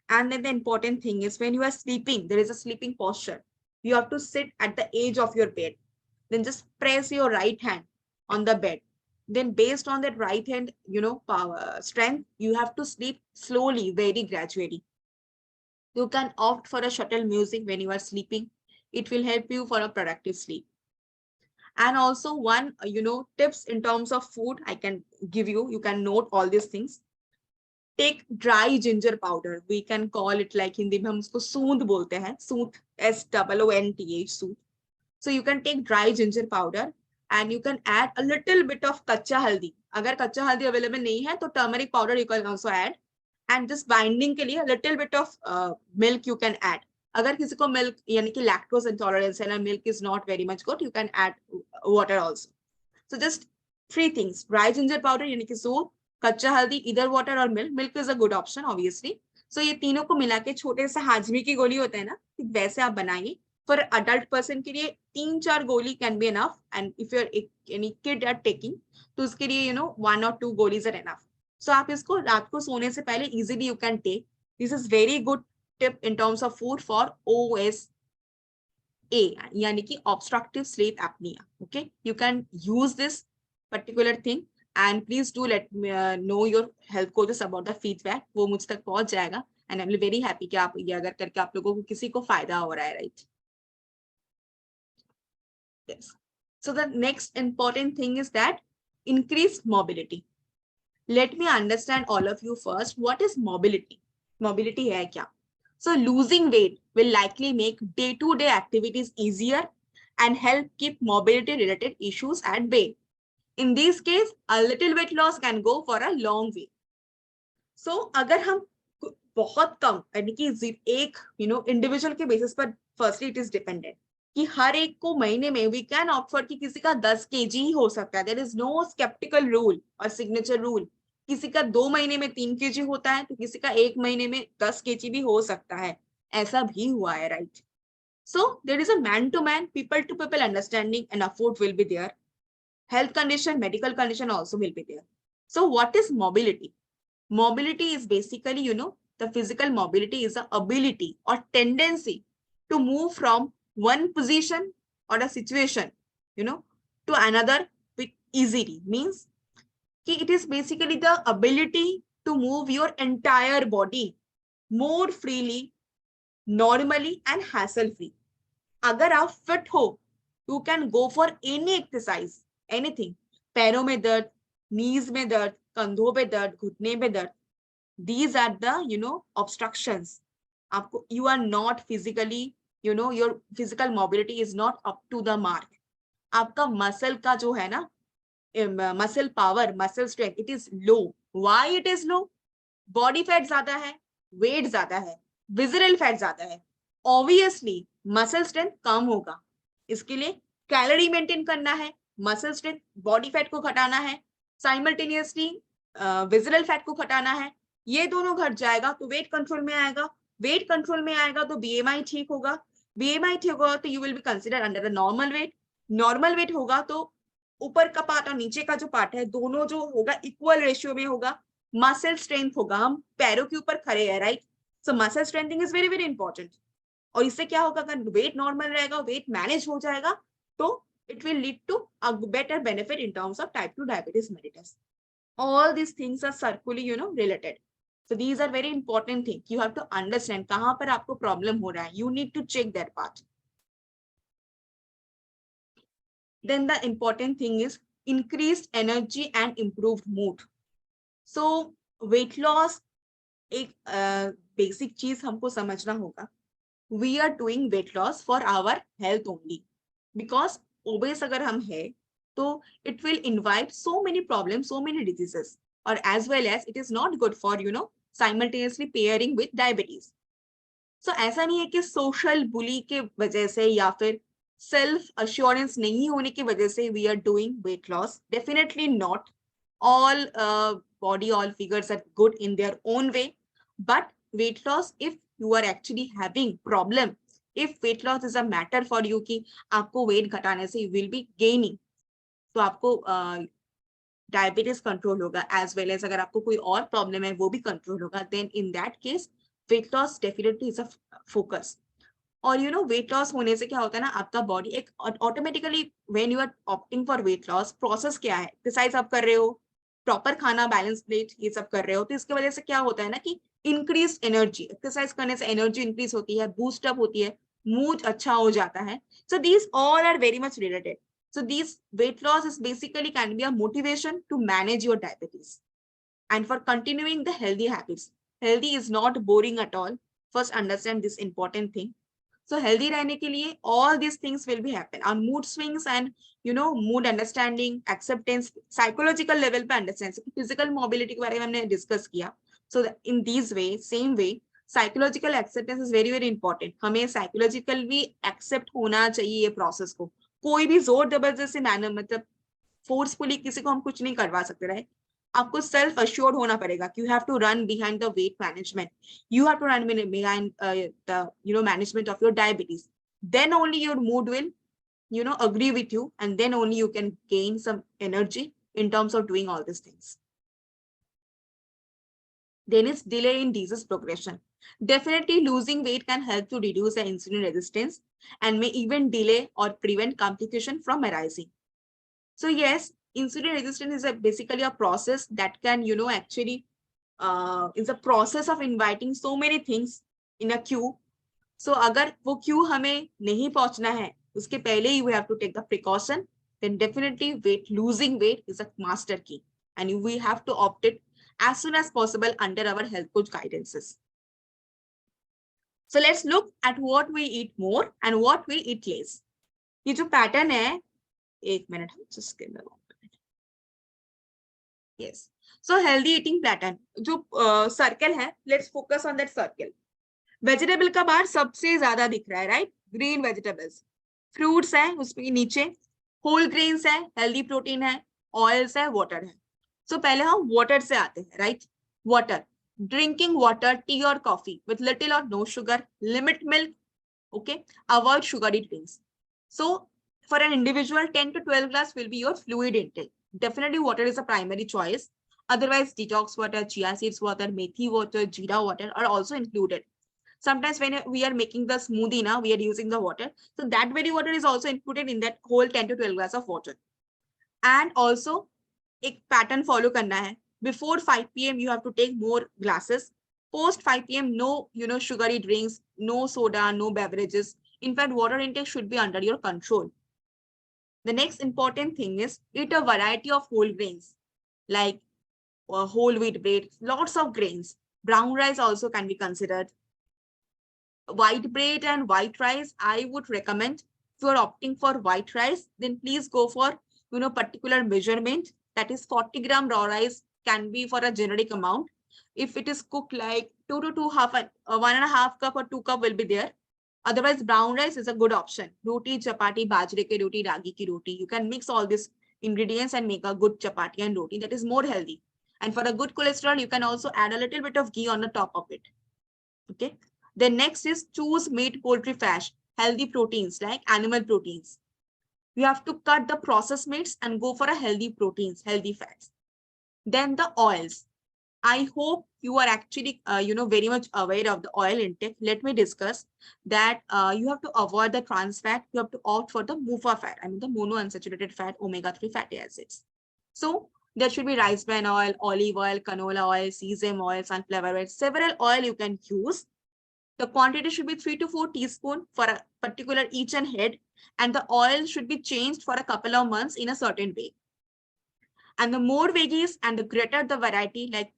And then the important thing is when you are sleeping, there is a sleeping posture. You have to sit at the edge of your bed. Then just press your right hand on the bed. Then based on that right hand, power strength, you have to sleep slowly, very gradually. You can opt for a shuttle music when you are sleeping. It will help you for a productive sleep. And also one, tips in terms of food I can give you. You can note all these things. Take dry ginger powder. We can call it like Hindi में हम उसको सूंठ बोलते हैं. सूंठ, SOONTH, सूंठ. So you can take dry ginger powder and you can add a little bit of कच्चा हल्दी. अगर कच्चा हल्दी अवेलेबल नहीं है तो turmeric powder you can also add. And just binding के लिए a little bit of milk you can add. अगर किसी को milk यानी कि lactose intolerance है ना, milk is not very much good, you can add water also. So just 3 things: dry ginger powder यानी कि सूप, कच्चा हल्दी, either water or milk. Milk is a good option obviously. So ये तीनों को मिला के छोटे से हाजमे की गोली होता है ना, वैसे आप बनाइए. For adult person के लिए 3-4 गोली can be enough, and if you're any kid are taking, तो उसके लिए 1 or 2 गोलीज are enough. So आप इसको रात को सोने से पहले easily you can take. This is very good tip in terms of food for OSA, यानी कि obstructive sleep apnea. Okay, you can use this particular thing, and please do let me know your health coaches about the feedback. वो मुझ तक पहुंच जाएगा, and I'm very happy कि आप ये अगर करके आप लोगों को किसी को फायदा हो रहा है, right? Yes. So the next important thing is that increased mobility. Let me understand all of you first. What is mobility? Mobility है क्या? So losing weight will likely make day-to-day activities easier and help keep mobility-related issues at bay. In this case, a little weight loss can go for a long way. So अगर हम बहुत कम यानी कि एक individual के basis पर firstly it is dependent कि हर एक को महीने में वी कैन ऑप्ट कि किसी का 10 kg ही हो सकता है. There is no skeptical rule और सिग्नेचर रूल. किसी का 2 महीने में 3 kg होता है तो किसी का 1 महीने में 10 kg भी हो सकता है. ऐसा भी हुआ है, right? So there is a man to man, people to people understanding and afford will be there. Health condition, medical condition also will be there. So what is mobility? Mobility is basically, the physical mobility is the ability or tendency to move from one position or a situation, to another with easily. Means it is basically the ability to move your entire body more freely, normally and hassle free. अगर आप fit हो, you can go for any exercise. Anything. पैरों में दर्द, नीज में दर्द, कंधों पे दर्द, घुटने पे दर्द, these are the obstructions. आपको you are not physically, your physical mobility is not up to the mark. आपका मसल का जो है ना, muscle power, muscle strength, it is low. Why it is low? Body fat ज्यादा है, wait ज्यादा है, विजरल फैट ज्यादा है, ऑब्वियसली मसल स्ट्रेंथ कम होगा. इसके लिए कैलोरी मेंटेन करना है, मसल स्ट्रेंथ, बॉडी फैट को घटाना है, साइमल्टेनियसली विजरल फैट को घटाना है. ये दोनों घट जाएगा तो वेट कंट्रोल में आएगा. वेट कंट्रोल में आएगा तो बीएमआई ठीक होगा. बीएमआई ठीक होगा तो you will be consider under the normal weight. Normal weight होगा तो ऊपर का पार्ट और नीचे का जो पार्ट है दोनों जो होगा इक्वल रेशियो में होगा. मसल स्ट्रेंथ होगा. हम पैरों के ऊपर खड़े हैं, right? So muscle strengthening is very very important. और इससे क्या होगा, अगर वेट नॉर्मल रहेगा, वेट मैनेज हो जाएगा, तो it will lead to a better benefit in terms of type 2 diabetes mellitus. All these things are circularly, related. So these are very important things. You have to understand कहाँ पर आपको problem हो रहा है. You need to check that part. Then the important thing is increased energy and improved mood. So weight loss एक basic चीज हमको समझना होगा. We are doing weight loss for our health only. Because obese अगर हम है तो it will invite so many problems, so many diseases, or as well as it is not good for simultaneously pairing with diabetes. So ऐसा नहीं है कि social bully के वजह से या फिर self assurance नहीं होने की वजह से we are doing weight loss. Definitely not. All body, all figures are good in their own way, but weight loss, if you are actually having problem, if weight loss is a matter for you कि आपको weight घटाने से you will be gaining, तो आपको diabetes control होगा, as well as अगर आपको कोई और problem है वो भी control होगा, then in that case weight loss definitely is a focus. और weight loss होने से क्या होता है ना, आपका body एक automatically when you are opting for weight loss, process क्या है, exercise आप कर रहे हो, प्रॉपर खाना, बैलेंस प्लेट, ये सब कर रहे हो, तो इसकी वजह से क्या होता है ना कि इंक्रीज एनर्जी, एक्सरसाइज करने से एनर्जी इंक्रीज होती है, बूस्ट अप होती है, मूड अच्छा हो जाता है. So these all are very much related. So these weight loss is basically can be a motivation to manage your diabetes and for continuing the healthy habits. Healthy is not boring at all. First understand this important thing. So healthy रहने के लिए all these things will be happen. Our mood swings and mood understanding, acceptance, psychological level पे understand. Physical mobility के बारे में हमने discuss किया. So in these way, same way, psychological acceptance is very very important. हमें psychological भी accept होना चाहिए ये process को. कोई भी जोर जबरदस्ती मैनर मतलब फोर्सफुली किसी को हम कुछ नहीं करवा सकते, राइट? आपको सेल्फ अश्योर्ड होना पड़ेगा कि you have to run behind the weight management, you have to run behind the management of your diabetes. Then only your mood will agree with you, and then only you can gain some energy in terms of doing all these things. Then is delay in disease progression. Definitely losing weight can help to reduce the insulin resistance and may even delay or prevent complication from arising. So yes, insulin resistance is basically a process that can, actually is a process of inviting so many things in a queue. So अगर वो queue हमें नहीं पहुंचना है, उसके पहले ही we have to take the precaution. Then definitely losing weight is a master key. and we have to opt it as soon as possible under our health coach guidances. So let's look at what we eat more and what we eat less. ये जो pattern है, एक minute, just give me 1 minute. Yes. So healthy eating pattern, जो circle है, let's focus on that circle. Vegetable का बाहर सबसे ज्यादा दिख रहा है, right? Green vegetables. Fruits है उसके नीचे, whole grains है, healthy protein है, oils है, water है. So पहले हम water से आते हैं, right? Water. Drinking water, tea or coffee with little or no sugar, limit milk, okay? Avoid sugary drinks. So for an individual, 10 to 12 glass will be your fluid intake. Definitely water is a primary choice. Otherwise, detox water, chia seeds water, methi water, jeera water are also included. Sometimes when we are making the smoothie now, we are using the water. So that very water is also included in that whole 10 to 12 glass of water. And also, एक pattern follow करना है. Before 5 p.m. you have to take more glasses. Post 5 p.m. no, sugary drinks, no soda, no beverages. In fact, water intake should be under your control. The next important thing is eat a variety of whole grains like whole wheat bread, lots of grains. Brown rice also can be considered. White bread and white rice, I would recommend. If you are opting for white rice, then please go for particular measurement. That is 40 gram raw rice can be for a generic amount. If it is cooked like 2 to 1.5 cup or 2 cup will be there. Otherwise, brown rice is a good option. Roti, chapati, bajre ki roti, ragi ki roti. You can mix all these ingredients and make a good chapati and roti that is more healthy. And for a good cholesterol, you can also add a little bit of ghee on the top of it. Okay. Then next is choose meat, poultry, fish, healthy proteins like animal proteins. You have to cut the processed meats and go for a healthy proteins, healthy fats. Then the oils. I hope you are actually, very much aware of the oil intake. Let me discuss that you have to avoid the trans fat. You have to opt for the MUFA fat, I mean the monounsaturated fat, omega-3 fatty acids. So there should be rice bran oil, olive oil, canola oil, sesame oil, sunflower oil, several oil you can use. The quantity should be 3 to 4 teaspoons for a particular each and head, and the oil should be changed for a couple of months in a certain way. And the more veggies and the greater the variety, like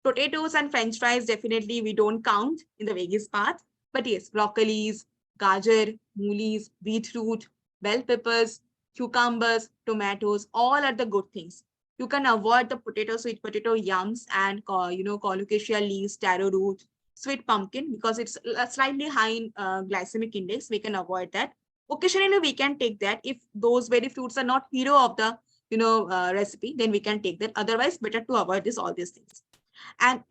potatoes and french fries, definitely we don't count in the veggies part. But yes, broccolis, gajar, moolies, beetroot, bell peppers, cucumbers, tomatoes, all are the good things. You can avoid the potato, sweet potato, yams, and colocasia leaves, taro root, sweet pumpkin, because it's slightly high in glycemic index. We can avoid that. Occasionally, we can take that. If those very fruits are not hero of the recipe, then we can take that. Otherwise, better to avoid all these things. And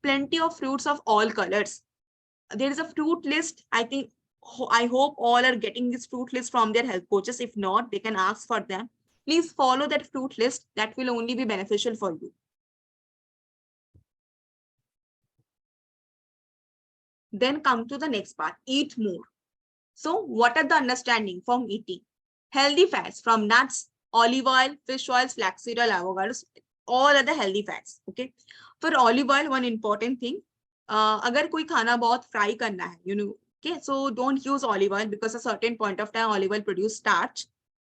plenty of fruits of all colors. There is a fruit list. I hope all are getting this fruit list from their health coaches. If not, they can ask for them. Please follow that fruit list. That will only be beneficial for you. Then come to the next part, eat more. So what are the understanding from eating? Healthy fats from nuts, olive oil, fish oils, flaxseed oil, avocados, all are the healthy fats. Okay. For olive oil, one important thing, agar koi khana bahut fry karna hai, okay, so don't use olive oil because a certain point of time olive oil produce starch.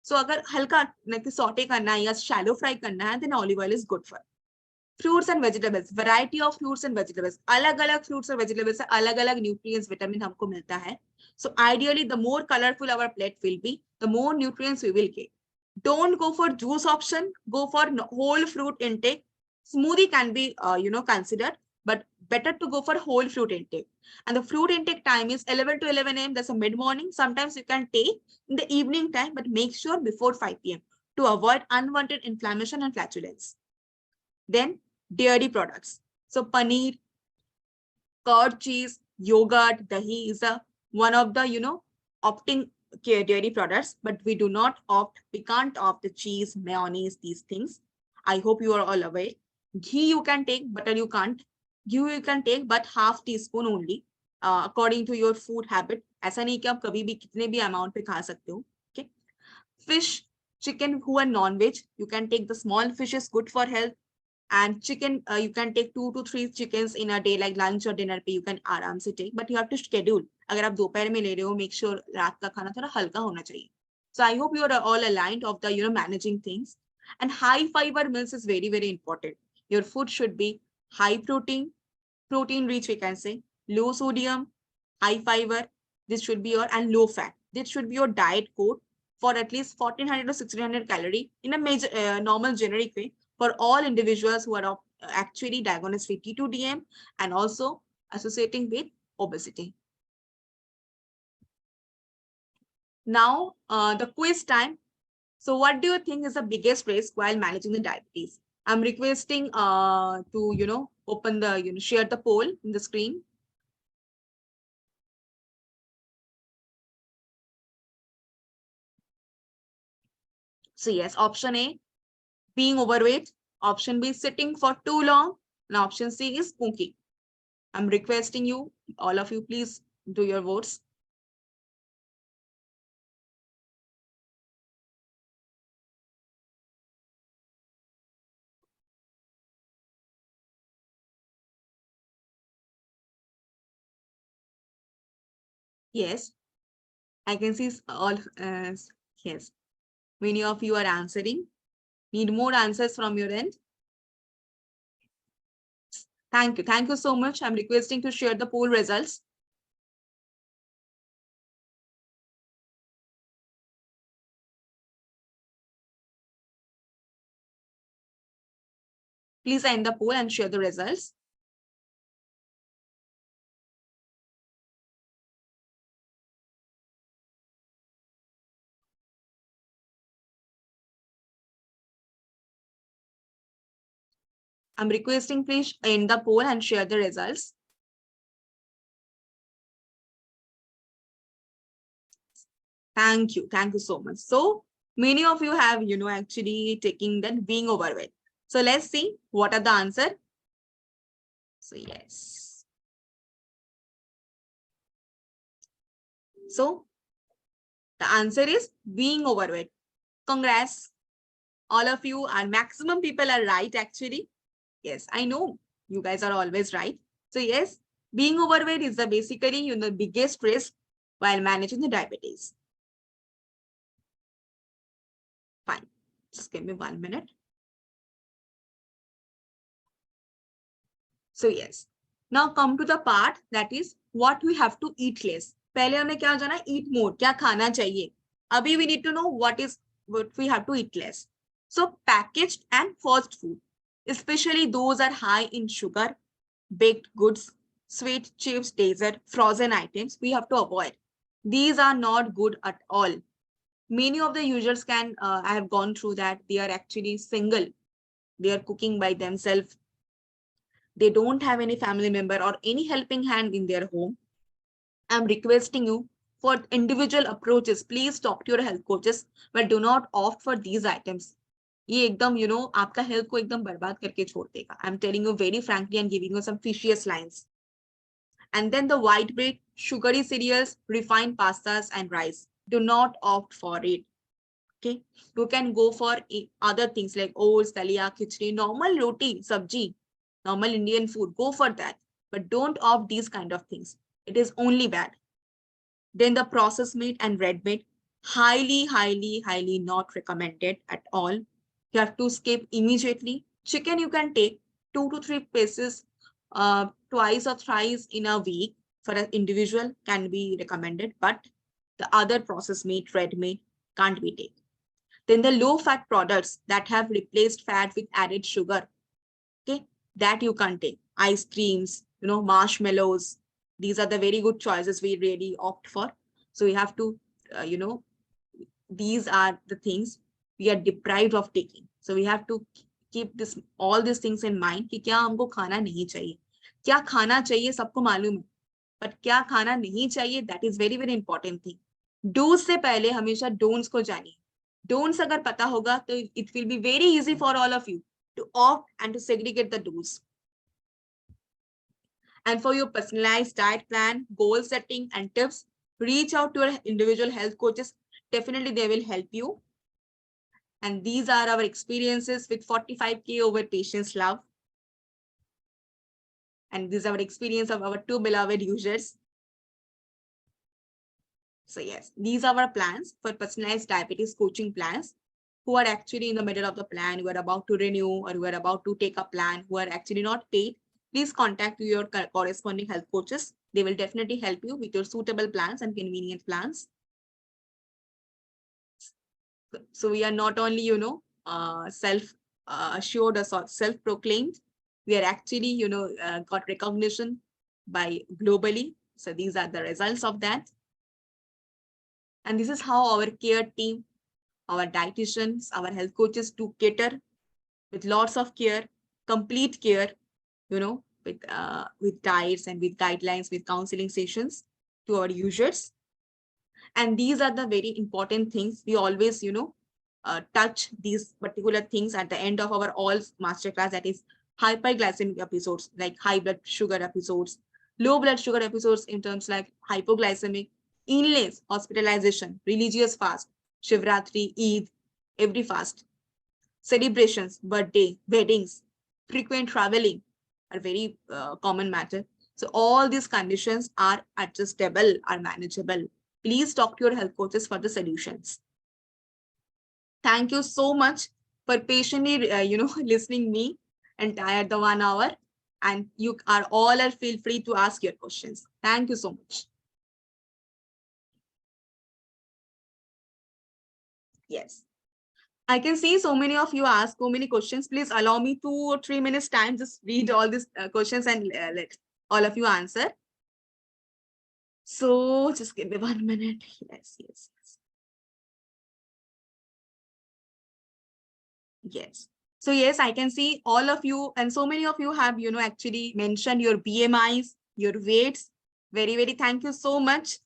So agar halka saute karna hai ya shallow fry karna hai, then olive oil is good for. Fruits and vegetables, variety of fruits and vegetables. Alag-alag fruits and vegetables से alag-alag nutrients, vitamin हमको मिलता है. So ideally, the more colorful our plate will be, the more nutrients we will get. Don't go for juice option. Go for whole fruit intake. Smoothie can be, considered, but better to go for whole fruit intake. And the fruit intake time is 11 to 11 a.m. That's a mid-morning. Sometimes you can take in the evening time, but make sure before 5 p.m. to avoid unwanted inflammation and flatulence. Then dairy products. So paneer, curd, cheese, yogurt, dahi is one of the, opting dairy products, but we do not opt, we can't opt the cheese, mayonnaise, these things. I hope you are all aware. Ghee you can take, butter you can't. Ghee you can take, but half teaspoon only, according to your food habit. ऐसा नहीं कि आप कभी भी कितने भी amount पे खा सकते हो. Okay. Fish, chicken who are non-veg, you can take the small fishes, good for health. And chicken, you can take 2 to 3 chickens in a day, like lunch or dinner पे you can आराम से take, but you have to schedule. अगर आप दोपहर में ले रहे हो, make sure रात का खाना थोड़ा हल्का होना चाहिए. So I hope you are all aligned of the, managing things. And high fiber meals is very, very important. Your food should be high protein, protein rich, we can say, low sodium, high fiber. This should be your, and low fat. This should be your diet code for at least 1400 to 1600 calorie in a major normal generic way for all individuals who are actually diagnosed with T2DM and also associating with obesity. Now, the quiz time. So what do you think is the biggest risk while managing the diabetes? I'm requesting to, open the, share the poll in the screen. So yes, option A, being overweight. Option B, sitting for too long. And option C is smoking. I'm requesting you, all of you, please do your votes. Yes, I can see all. Yes, many of you are answering. Need more answers from your end. Thank you. Thank you so much. I'm requesting to share the poll results. Please end the poll and share the results. I'm requesting please end the poll and share the results. Thank you. Thank you so much. So many of you have, actually taking that being overweight. So let's see what are the answer. So yes. So the answer is being overweight. Congrats. All of you and maximum people are right actually. Yes, I know you guys are always right. So yes, being overweight is the basically, the biggest risk while managing the diabetes. Fine. Just give me 1 minute. So yes, now come to the part that is what we have to eat less. पहले हमने क्या जाना, eat more, क्या खाना चाहिए. अभी we need to know what we have to eat less. So packaged and fast food, especially those are high in sugar, baked goods, sweet, chips, dessert, frozen items, we have to avoid. These are not good at all. Many of the users I have gone through that, they are actually single. They are cooking by themselves. They don't have any family member or any helping hand in their home. I'm requesting you for individual approaches. Please talk to your health coaches, but do not opt for these items. ये एकदम आपका health को एकदम बर्बाद करके छोड़ देगा. I'm telling you very frankly and giving you some vicious lines. And then the white bread, sugary cereals, refined pastas and rice. Do not opt for it. Okay, you can go for other things like oats, dalia, khichdi, normal roti, sabji, normal Indian food. Go for that, but don't opt these kind of things. It is only bad. Then the processed meat and red meat, highly, highly, highly not recommended at all. You have to skip immediately. Chicken you can take 2 to 3 pieces twice or thrice in a week for an individual can be recommended, but the other processed meat, red meat can't be taken. Then the low fat products that have replaced fat with added sugar, okay, that you can't take. Ice creams, marshmallows. These are the very good choices we really opt for. So we have to, these are the things we are deprived of taking. So we have to keep all these things in mind कि क्या हमको खाना नहीं चाहिए. क्या खाना चाहिए सबको मालूम है, but क्या खाना नहीं चाहिए, that is very, very important thing. Do's से पहले हमेशा don'ts को जानिए. Don'ts अगर पता होगा तो it will be very easy for all of you to opt and to segregate the do's. And for your personalized diet plan, goal setting and tips, reach out to your individual health coaches. Definitely they will help you. And these are our experiences with 45K over patients love. And this is our experience of our 2 beloved users. So yes, these are our plans for personalized diabetes coaching plans. who are actually in the middle of the plan, who are about to renew or who are about to take a plan, who are actually not paid, please contact your corresponding health coaches. They will definitely help you with your suitable plans and convenient plans. So we are not only, self-assured or self-proclaimed, we are actually, got recognition by globally. So these are the results of that. And this is how our care team, our dietitians, our health coaches do cater with lots of care, complete care, with diets and with guidelines, with counseling sessions to our users. And these are the very important things. We always, touch these particular things at the end of our all masterclass, that is hyperglycemic episodes, like high blood sugar episodes, low blood sugar episodes in terms like hypoglycemic, illness, hospitalization, religious fast, Shivratri, Eid, every fast, celebrations, birthday, weddings, frequent traveling are very common matter. So all these conditions are adjustable, are manageable. Please talk to your health coaches for the solutions. Thank you so much for patiently, listening me entire the 1 hour. And you are all are feel free to ask your questions. Thank you so much. Yes. I can see so many of you ask so many questions. Please allow me 2 or 3 minutes time. Just read all these questions and let all of you answer. So just give me 1 minute. Yes. Yes. So yes, I can see all of you, and so many of you have, actually mentioned your BMIs, your weights. Very, very thank you so much.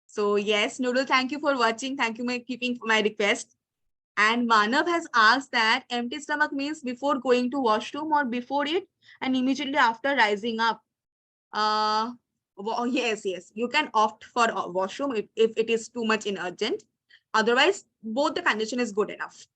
So yes, Noodle, thank you for watching. Thank you for keeping my request. And Manav has asked that empty stomach means before going to washroom or before it and immediately after rising up. Yes, you can opt for washroom if it is too much in urgent. Otherwise, both the condition is good enough.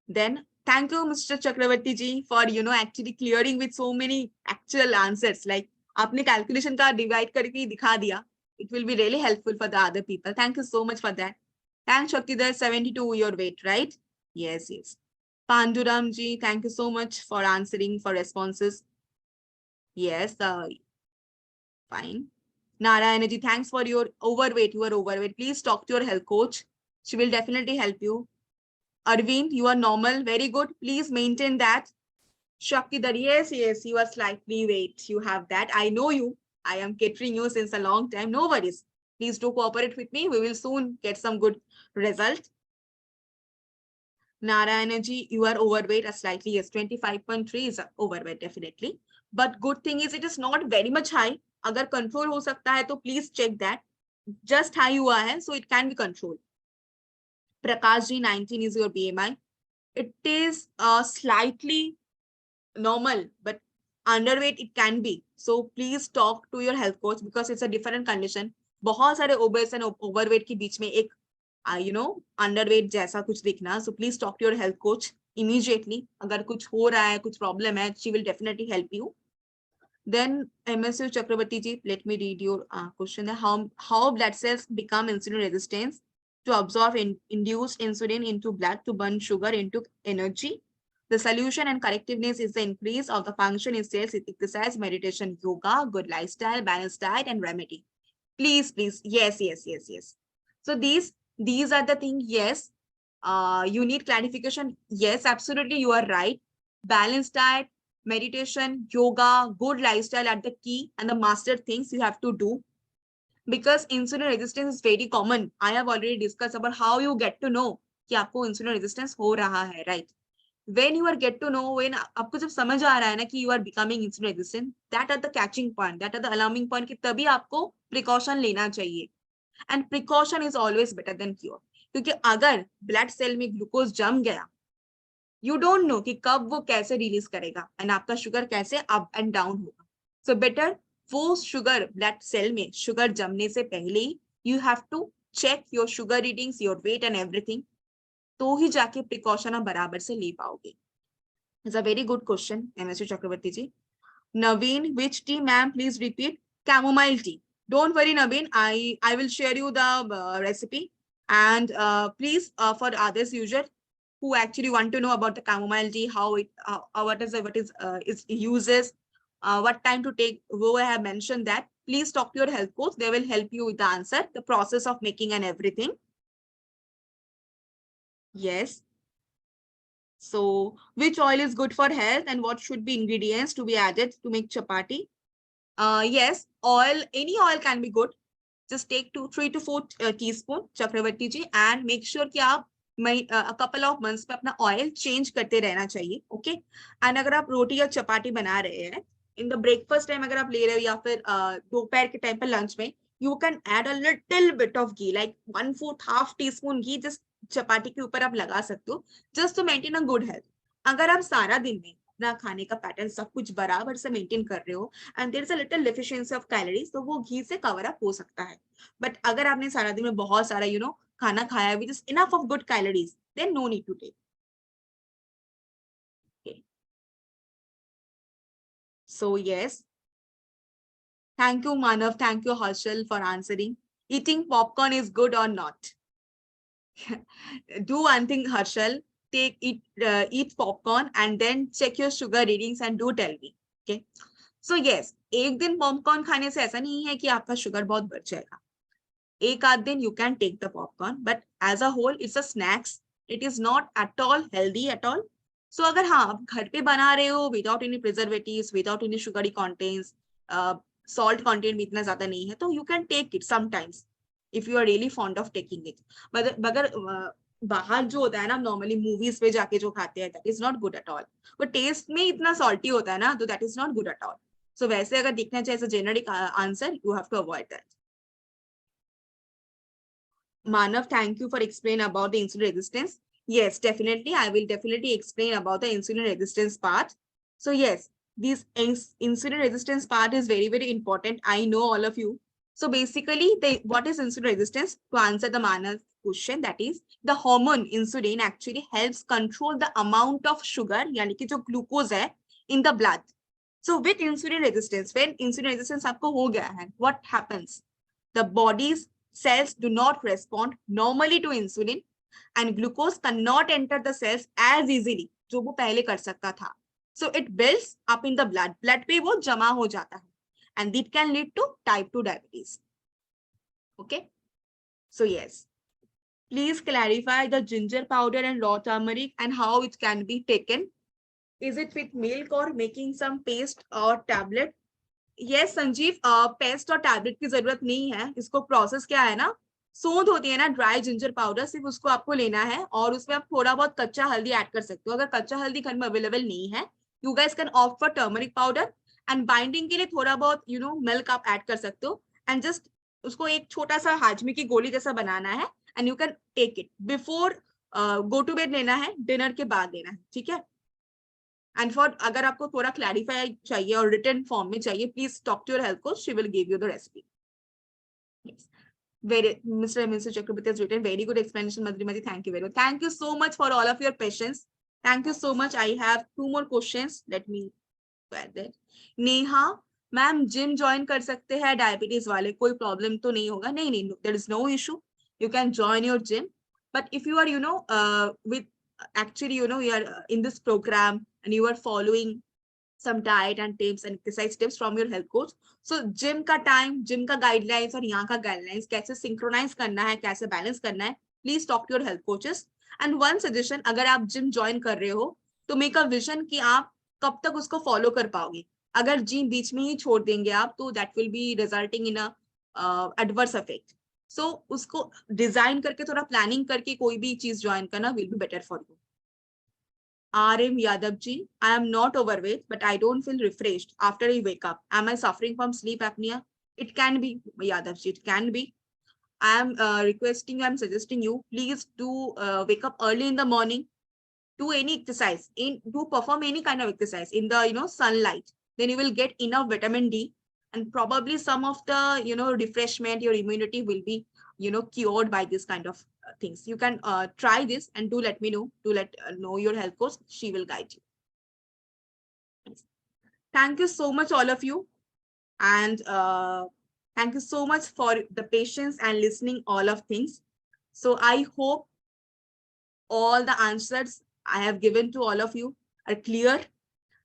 Then thank you, Mr. Chakravarti ji, for actually clearing with so many actual answers. Like आपने calculation का divide करके दिखा दिया. It will be really helpful for the other people. Thank you so much for that. Thanks, Shaktidhar. 72 your weight, right? Yes. Panduram ji, thank you so much for answering, for responses. Yes, fine. Narayana ji, thanks for your overweight. You are overweight. Please talk to your health coach. She will definitely help you. Arvind, you are normal. Very good. Please maintain that. Shaktidhar, yes, you are slightly weight. You have that. I know you. I am catering you since a long time. No worries. Please do cooperate with me. We will soon get some good result. Narayana ji, you are overweight slightly. Yes, 25.3 is overweight definitely. But good thing is it is not very much high. Agar control ho sakta hai, to please check that. Just high hua hai, so it can be controlled. Prakash ji, 19 is your BMI. It is slightly normal, but underweight it can be. So please talk to your health coach because it's a different condition. बहुत सारे obese and overweight के बीच में एक underweight जैसा कुछ दिखना. So please talk to your health coach immediately. अगर कुछ हो रहा है, कुछ problem है, she will definitely help you. Then MSU Chakravarti ji, let me read your question. How blood cells become insulin resistant to absorb induced insulin into blood to burn sugar into energy. The solution and correctiveness is the increase of the function in cells with exercise, meditation, yoga, good lifestyle, balanced diet, and remedy. Please. Yes. So these are the things. Yes. You need clarification. Yes, absolutely. You are right. Balanced diet, meditation, yoga, good lifestyle are the key and the master things you have to do. Because insulin resistance is very common. I have already discussed about how you get to know कि आपको insulin resistance हो रहा है, right? When you are get to know, when आपको जब समझ आ रहा है ना कि you are becoming insulin resistant, that are the catching point, that are the alarming point कि तभी आपको precaution लेना चाहिए. And precaution is always better than cure. क्योंकि अगर blood cell में glucose जम गया, you don't know कि कब वो कैसे release करेगा and आपका sugar कैसे up and down होगा. So better वो sugar blood cell में sugar जमने से पहले ही you have to check your sugar readings, your weight and everything. तो ही जाके precaution आप बराबर से ले पाओगे. It's a very good question, MSU Chakravarti ji. Naveen, which tea, ma'am? Please repeat. Chamomile tea. Don't worry, Naveen. I will share you the recipe. And please, for others user who actually want to know about the chamomile tea, how it what is its uses, what time to take, though I have mentioned that, please talk to your health coach. They will help you with the answer, the process of making and everything. Yes. So which oil is good for health and what should be ingredients to be added to make chapati? Yes, oil, any oil can be good. Just take 3 to 4 teaspoon Chakraborty ji, and make sure कि आप a couple of months पे अपना oil change करते रहना चाहिए. Okay. And अगर आप रोटी या चपाती बना रहे हैं in the breakfast time, अगर आप ले रहे हो या फिर दोपहर के टाइम पे lunch में, you can add a little bit of ghee, like 1/4 half teaspoon ghee, just चपाती के ऊपर आप लगा सकते हो, just to maintain a good health. अगर आप सारा दिन में अपना खाने का पैटर्न सब कुछ बराबर से मेंटेन कर रहे हो and there is a little deficiency of calories, तो वो घी से कवर अप हो सकता है. बट अगर आपने सारा दिन में बहुत सारा खाना खाया with enough of good calories, then no need to take. So yes, thank you Manav, thank you Harshal for answering. Eating popcorn is good or not? Do one thing Harshal, eat popcorn and then check your sugar readings and do tell me. Okay. So yes, एक दिन popcorn खाने से ऐसा नहीं है कि आपका sugar बहुत बढ़ जाएगा. एक आध दिन you can take the popcorn, but as a whole it's a snacks. It is not at all healthy at all. So अगर हाँ आप घर पे बना रहे हो without any preservatives, without any sugary contents, salt content भी इतना ज्यादा नहीं है, तो you can take it sometimes if you are really fond of taking it. मगर बाहर जो होता है ना नॉर्मली मूवीज पे जाके जो खाते हैं, that is not good at all. वो टेस्ट में इतना सॉल्टी होता है ना, तो that is not good at all. So वैसे अगर देखना चाहिए as a generic answer, you have to avoid that. Manav, thank you for explaining about the insulin resistance. Yes, definitely. I will definitely explain about the insulin resistance part. So yes, this insulin resistance part is very, very important. I know all of you. So basically, what is insulin resistance? To answer the Manav question, that is, the hormone insulin actually helps control the amount of sugar, यानी कि जो glucose है, in the blood. So with insulin resistance, when insulin resistance आपको हो गया है, what happens? The body's cells do not respond normally to insulin and glucose cannot enter the cells as easily जो वो पहले कर सकता था. So it builds up in the blood. Blood पे वो जमा हो जाता है and it can lead to type 2 diabetes. Okay. So yes, please clarify the ginger powder and raw turmeric and how it can be taken. Is it with milk or making some paste or tablet? Yes Sanjeev, paste और tablet की जरूरत नहीं है. इसको process क्या है ना, सूंद होती है ना ड्राई जिंजर पाउडर, सिर्फ उसको आपको लेना है और उसमें आप थोड़ा बहुत कच्चा हल्दी ऐड कर सकते हो. अगर कच्चा हल्दी घर में अवेलेबल नहीं है, you guys can opt for turmeric powder and binding के लिए थोड़ा बहुत मिल्क आप ऐड कर सकते हो एंड जस्ट उसको एक छोटा सा हाजमे की गोली जैसा बनाना है and you can take it before go to bed लेना है, डिनर के बाद लेना है. ठीक है. एंड फॉर अगर आपको थोड़ा क्लैरिफाई चाहिए और रिटन फॉर्म में चाहिए, please talk to your health coach, she will give you the recipe. Mr. Chakraborty has written very good explanation. Madhurima ji, thank you very much. Thank you so much for all of your patience. Thank you so much. I have 2 more questions. Let me add that. Neha ma'am gym join कर सकते हैं diabetes वाले, कोई problem तो नहीं होगा? नहीं नहीं, there is no issue. You can join your gym, but if you are with actually you are in this program and you are following some diet and tips and exercise tips from your health coach, so gym का time, gym का guidelines और यहाँ का guidelines कैसे synchronize करना है, कैसे balance करना है, please talk to your health coaches. And one suggestion, अगर आप gym join कर रहे हो तो make a vision कि आप कब तक उसको follow कर पाओगे. अगर जिम बीच में ही छोड़ देंगे आप, तो that will be resulting in a adverse effect. So उसको डिजाइन करके थोड़ा प्लानिंग करके कोई भी चीज ज्वाइन करना will be better for you. RM Yadav ji, I am not overweight, but I don't feel refreshed after I wake up. Am I suffering from sleep apnea? It can be, Yadav ji, it can be. I am requesting, I am suggesting you, please do wake up early in the morning, do any exercise, do perform any kind of exercise in the sunlight. Then you will get enough vitamin D, and probably some of the refreshment, your immunity will be cured by this kind of things. You can try this and do let me know. Do let know your health coach. She will guide you. Thank you so much, all of you, and thank you so much for the patience and listening all of things. So I hope all the answers I have given to all of you are clear,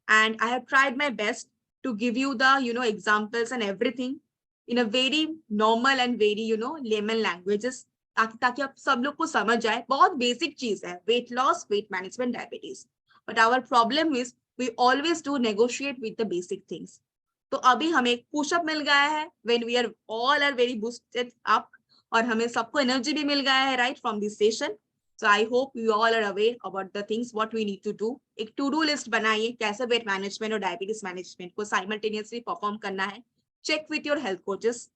and I have tried my best to give you the examples and everything in a very normal and very layman languages, ताकि आप सब लोग को समझ जाए. बहुत basic चीज है, weight loss, weight management, diabetes. But our problem is we always do negotiate with the basic things. तो अभी हमें एक पुशअप मिल गया है when we are all are very boosted up, और हमें सबको एनर्जी भी मिल गया है right from this session. So I hope you all are aware about the things what we need to do. एक to do list बनाइए कैसे weight management और diabetes management को simultaneously perform करना है. Check with your health coaches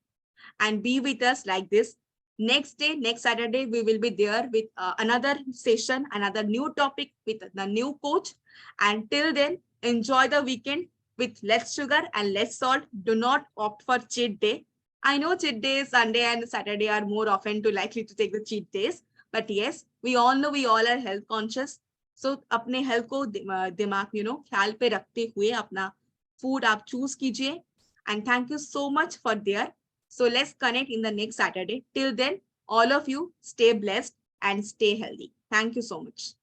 and be with us like this. Next day, next Saturday, we will be there with another session, another new topic with the new coach. And till then, enjoy the weekend with less sugar and less salt. Do not opt for cheat day. I know cheat days, Sunday and Saturday are more often to likely to take the cheat days. But yes, we all know we all are health conscious. So अपने health को दिमाग ख्याल पे रखते हुए अपना food आप choose कीजिए. And thank you so much for there. So let's connect in the next Saturday. Till then, all of you stay blessed and stay healthy. Thank you so much.